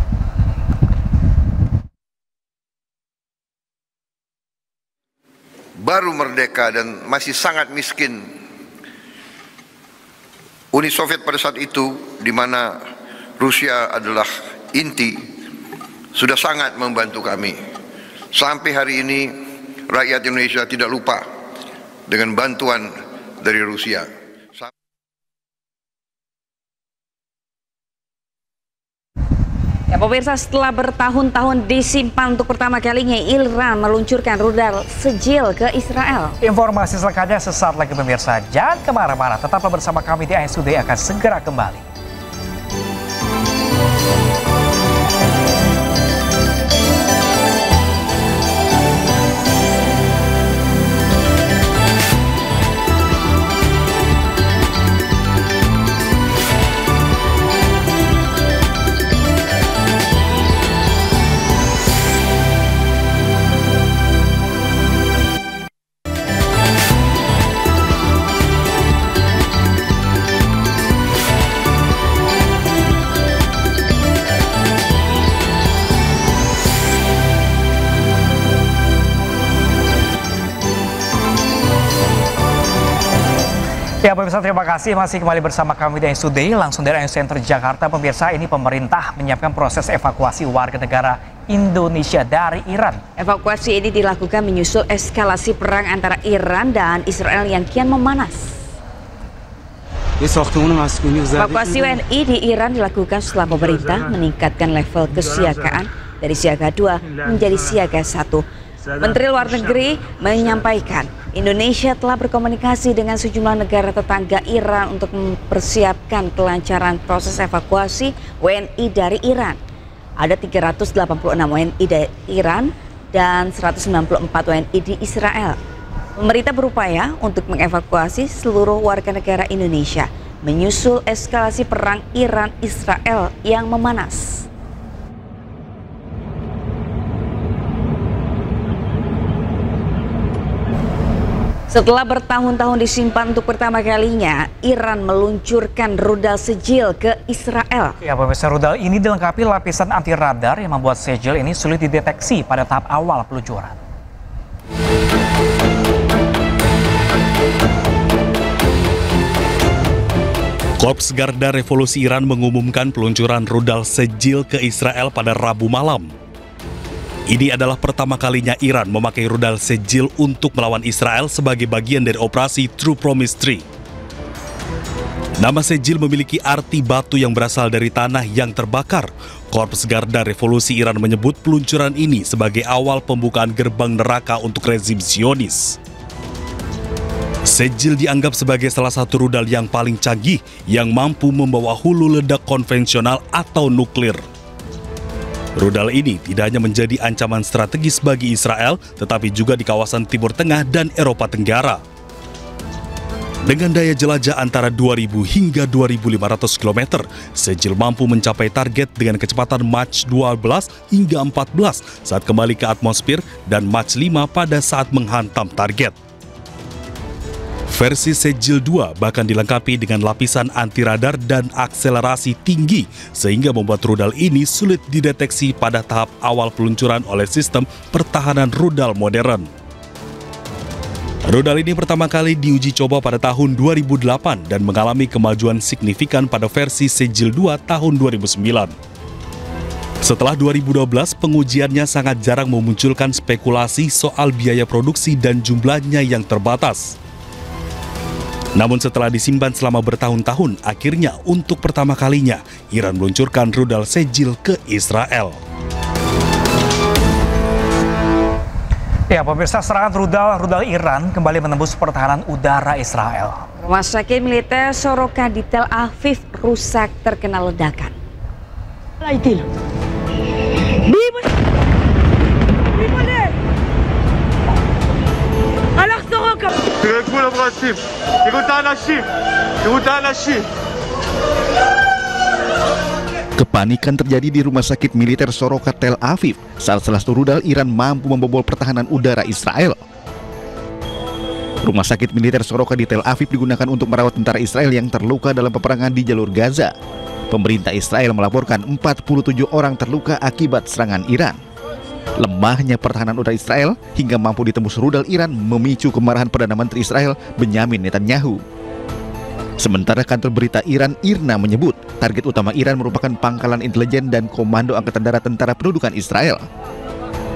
Baru merdeka dan masih sangat miskin. Uni Soviet pada saat itu, di mana Rusia adalah inti, sudah sangat membantu kami. Sampai hari ini rakyat Indonesia tidak lupa dengan bantuan dari Rusia. Ya pemirsa, setelah bertahun-tahun disimpan untuk pertama kalinya, Iran meluncurkan rudal Sejil ke Israel. Informasi selengkapnya sesaat lagi pemirsa. Jangan kemana-mana, tetaplah bersama kami di ASUD akan segera kembali. Ya pemirsa, terima kasih masih kembali bersama kami di ASUD langsung dari ASU Center Jakarta. Pemirsa, ini pemerintah menyiapkan proses evakuasi warga negara Indonesia dari Iran. Evakuasi ini dilakukan menyusul eskalasi perang antara Iran dan Israel yang kian memanas. Evakuasi WNI di Iran dilakukan setelah pemerintah meningkatkan level kesiagaan dari siaga 2 menjadi siaga 1. Menteri Luar Negeri menyampaikan Indonesia telah berkomunikasi dengan sejumlah negara tetangga Iran untuk mempersiapkan kelancaran proses evakuasi WNI dari Iran. Ada 386 WNI dari Iran dan 194 WNI di Israel. Pemerintah berupaya untuk mengevakuasi seluruh warga negara Indonesia menyusul eskalasi perang Iran-Israel yang memanas. Setelah bertahun-tahun disimpan untuk pertama kalinya, Iran meluncurkan rudal Sejil ke Israel. Ya pemirsa, rudal ini dilengkapi lapisan anti radar yang membuat Sejil ini sulit dideteksi pada tahap awal peluncuran. Korps Garda Revolusi Iran mengumumkan peluncuran rudal Sejil ke Israel pada Rabu malam. Ini adalah pertama kalinya Iran memakai rudal Sejil untuk melawan Israel sebagai bagian dari operasi True Promise 3. Nama Sejil memiliki arti batu yang berasal dari tanah yang terbakar. Korps Garda Revolusi Iran menyebut peluncuran ini sebagai awal pembukaan gerbang neraka untuk rezim Zionis. Sejil dianggap sebagai salah satu rudal yang paling canggih yang mampu membawa hulu ledak konvensional atau nuklir. Rudal ini tidak hanya menjadi ancaman strategis bagi Israel, tetapi juga di kawasan Timur Tengah dan Eropa Tenggara. Dengan daya jelajah antara 2.000 hingga 2.500 km, Sejil mampu mencapai target dengan kecepatan Mach 12 hingga 14 saat kembali ke atmosfer dan Mach 5 pada saat menghantam target. Versi Sejil 2 bahkan dilengkapi dengan lapisan anti radar dan akselerasi tinggi sehingga membuat rudal ini sulit dideteksi pada tahap awal peluncuran oleh sistem pertahanan rudal modern. Rudal ini pertama kali diuji coba pada tahun 2008 dan mengalami kemajuan signifikan pada versi Sejil 2 tahun 2009. Setelah 2012, pengujiannya sangat jarang memunculkan spekulasi soal biaya produksi dan jumlahnya yang terbatas. Namun setelah disimpan selama bertahun-tahun, akhirnya untuk pertama kalinya Iran meluncurkan rudal Sejil ke Israel. Ya pemirsa, serangan rudal Iran kembali menembus pertahanan udara Israel. Rumah sakit militer Soroka di Tel Aviv rusak terkena ledakan. Kepanikan terjadi di rumah sakit militer Soroka Tel Aviv saat salah satu rudal Iran mampu membobol pertahanan udara Israel. Rumah sakit militer Soroka di Tel Aviv digunakan untuk merawat tentara Israel yang terluka dalam peperangan di jalur Gaza. Pemerintah Israel melaporkan 47 orang terluka akibat serangan Iran. Lemahnya pertahanan udara Israel hingga mampu ditembus rudal Iran memicu kemarahan Perdana Menteri Israel Benyamin Netanyahu. Sementara kantor berita Iran IRNA menyebut target utama Iran merupakan pangkalan intelijen dan komando angkatan darat tentara pendudukan Israel.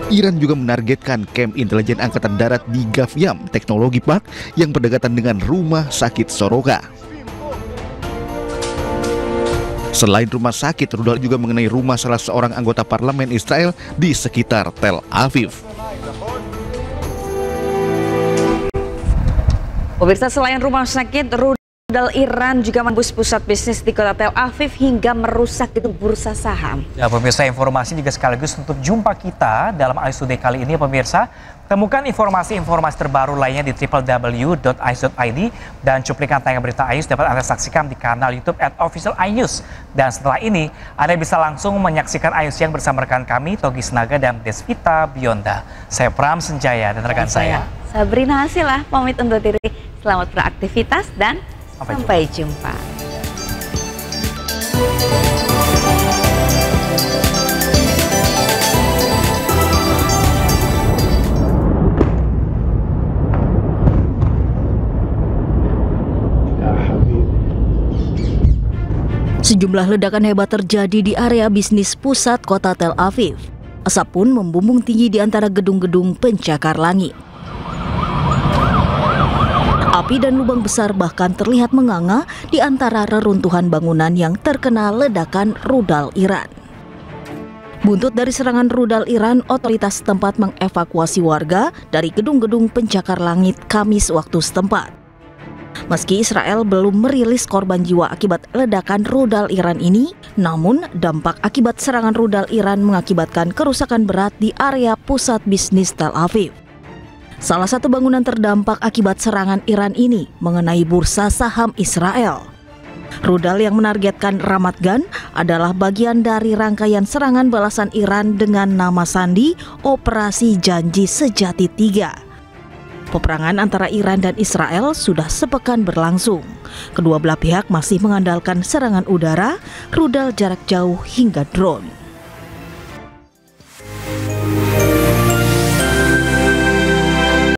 Iran juga menargetkan kamp intelijen angkatan darat di Gavyam, Teknologi Park yang berdekatan dengan rumah sakit Soroka. Selain rumah sakit, rudal juga mengenai rumah salah seorang anggota parlemen Israel di sekitar Tel Aviv. Pemirsa, selain rumah sakit, rudal Iran juga menembus pusat bisnis di kota Tel Aviv hingga merusak gedung bursa saham. Ya pemirsa, informasi juga sekaligus untuk jumpa kita dalam Ais Today kali ini pemirsa. Temukan informasi-informasi terbaru lainnya di www.ais.id dan cuplikan tayangan berita Ais dapat Anda saksikan di kanal YouTube @officialainews. Dan setelah ini Anda bisa langsung menyaksikan Ais yang bersama rekan kami Togi Snaga dan Desvita Bionda. Saya Pram Senjaya dan rekan saya Sabrina Hasilah pamit undur diri. Selamat beraktivitas dan sampai jumpa. Sejumlah ledakan hebat terjadi di area bisnis pusat kota Tel Aviv. Asap pun membumbung tinggi di antara gedung-gedung pencakar langit. Api dan lubang besar bahkan terlihat menganga di antara reruntuhan bangunan yang terkena ledakan rudal Iran. Buntut dari serangan rudal Iran, otoritas setempat mengevakuasi warga dari gedung-gedung pencakar langit Kamis waktu setempat. Meski Israel belum merilis korban jiwa akibat ledakan rudal Iran ini, namun dampak akibat serangan rudal Iran mengakibatkan kerusakan berat di area pusat bisnis Tel Aviv. Salah satu bangunan terdampak akibat serangan Iran ini mengenai bursa saham Israel. Rudal yang menargetkan Ramat Gan adalah bagian dari rangkaian serangan balasan Iran dengan nama sandi Operasi Janji Sejati 3. Peperangan antara Iran dan Israel sudah sepekan berlangsung. Kedua belah pihak masih mengandalkan serangan udara, rudal jarak jauh hingga drone.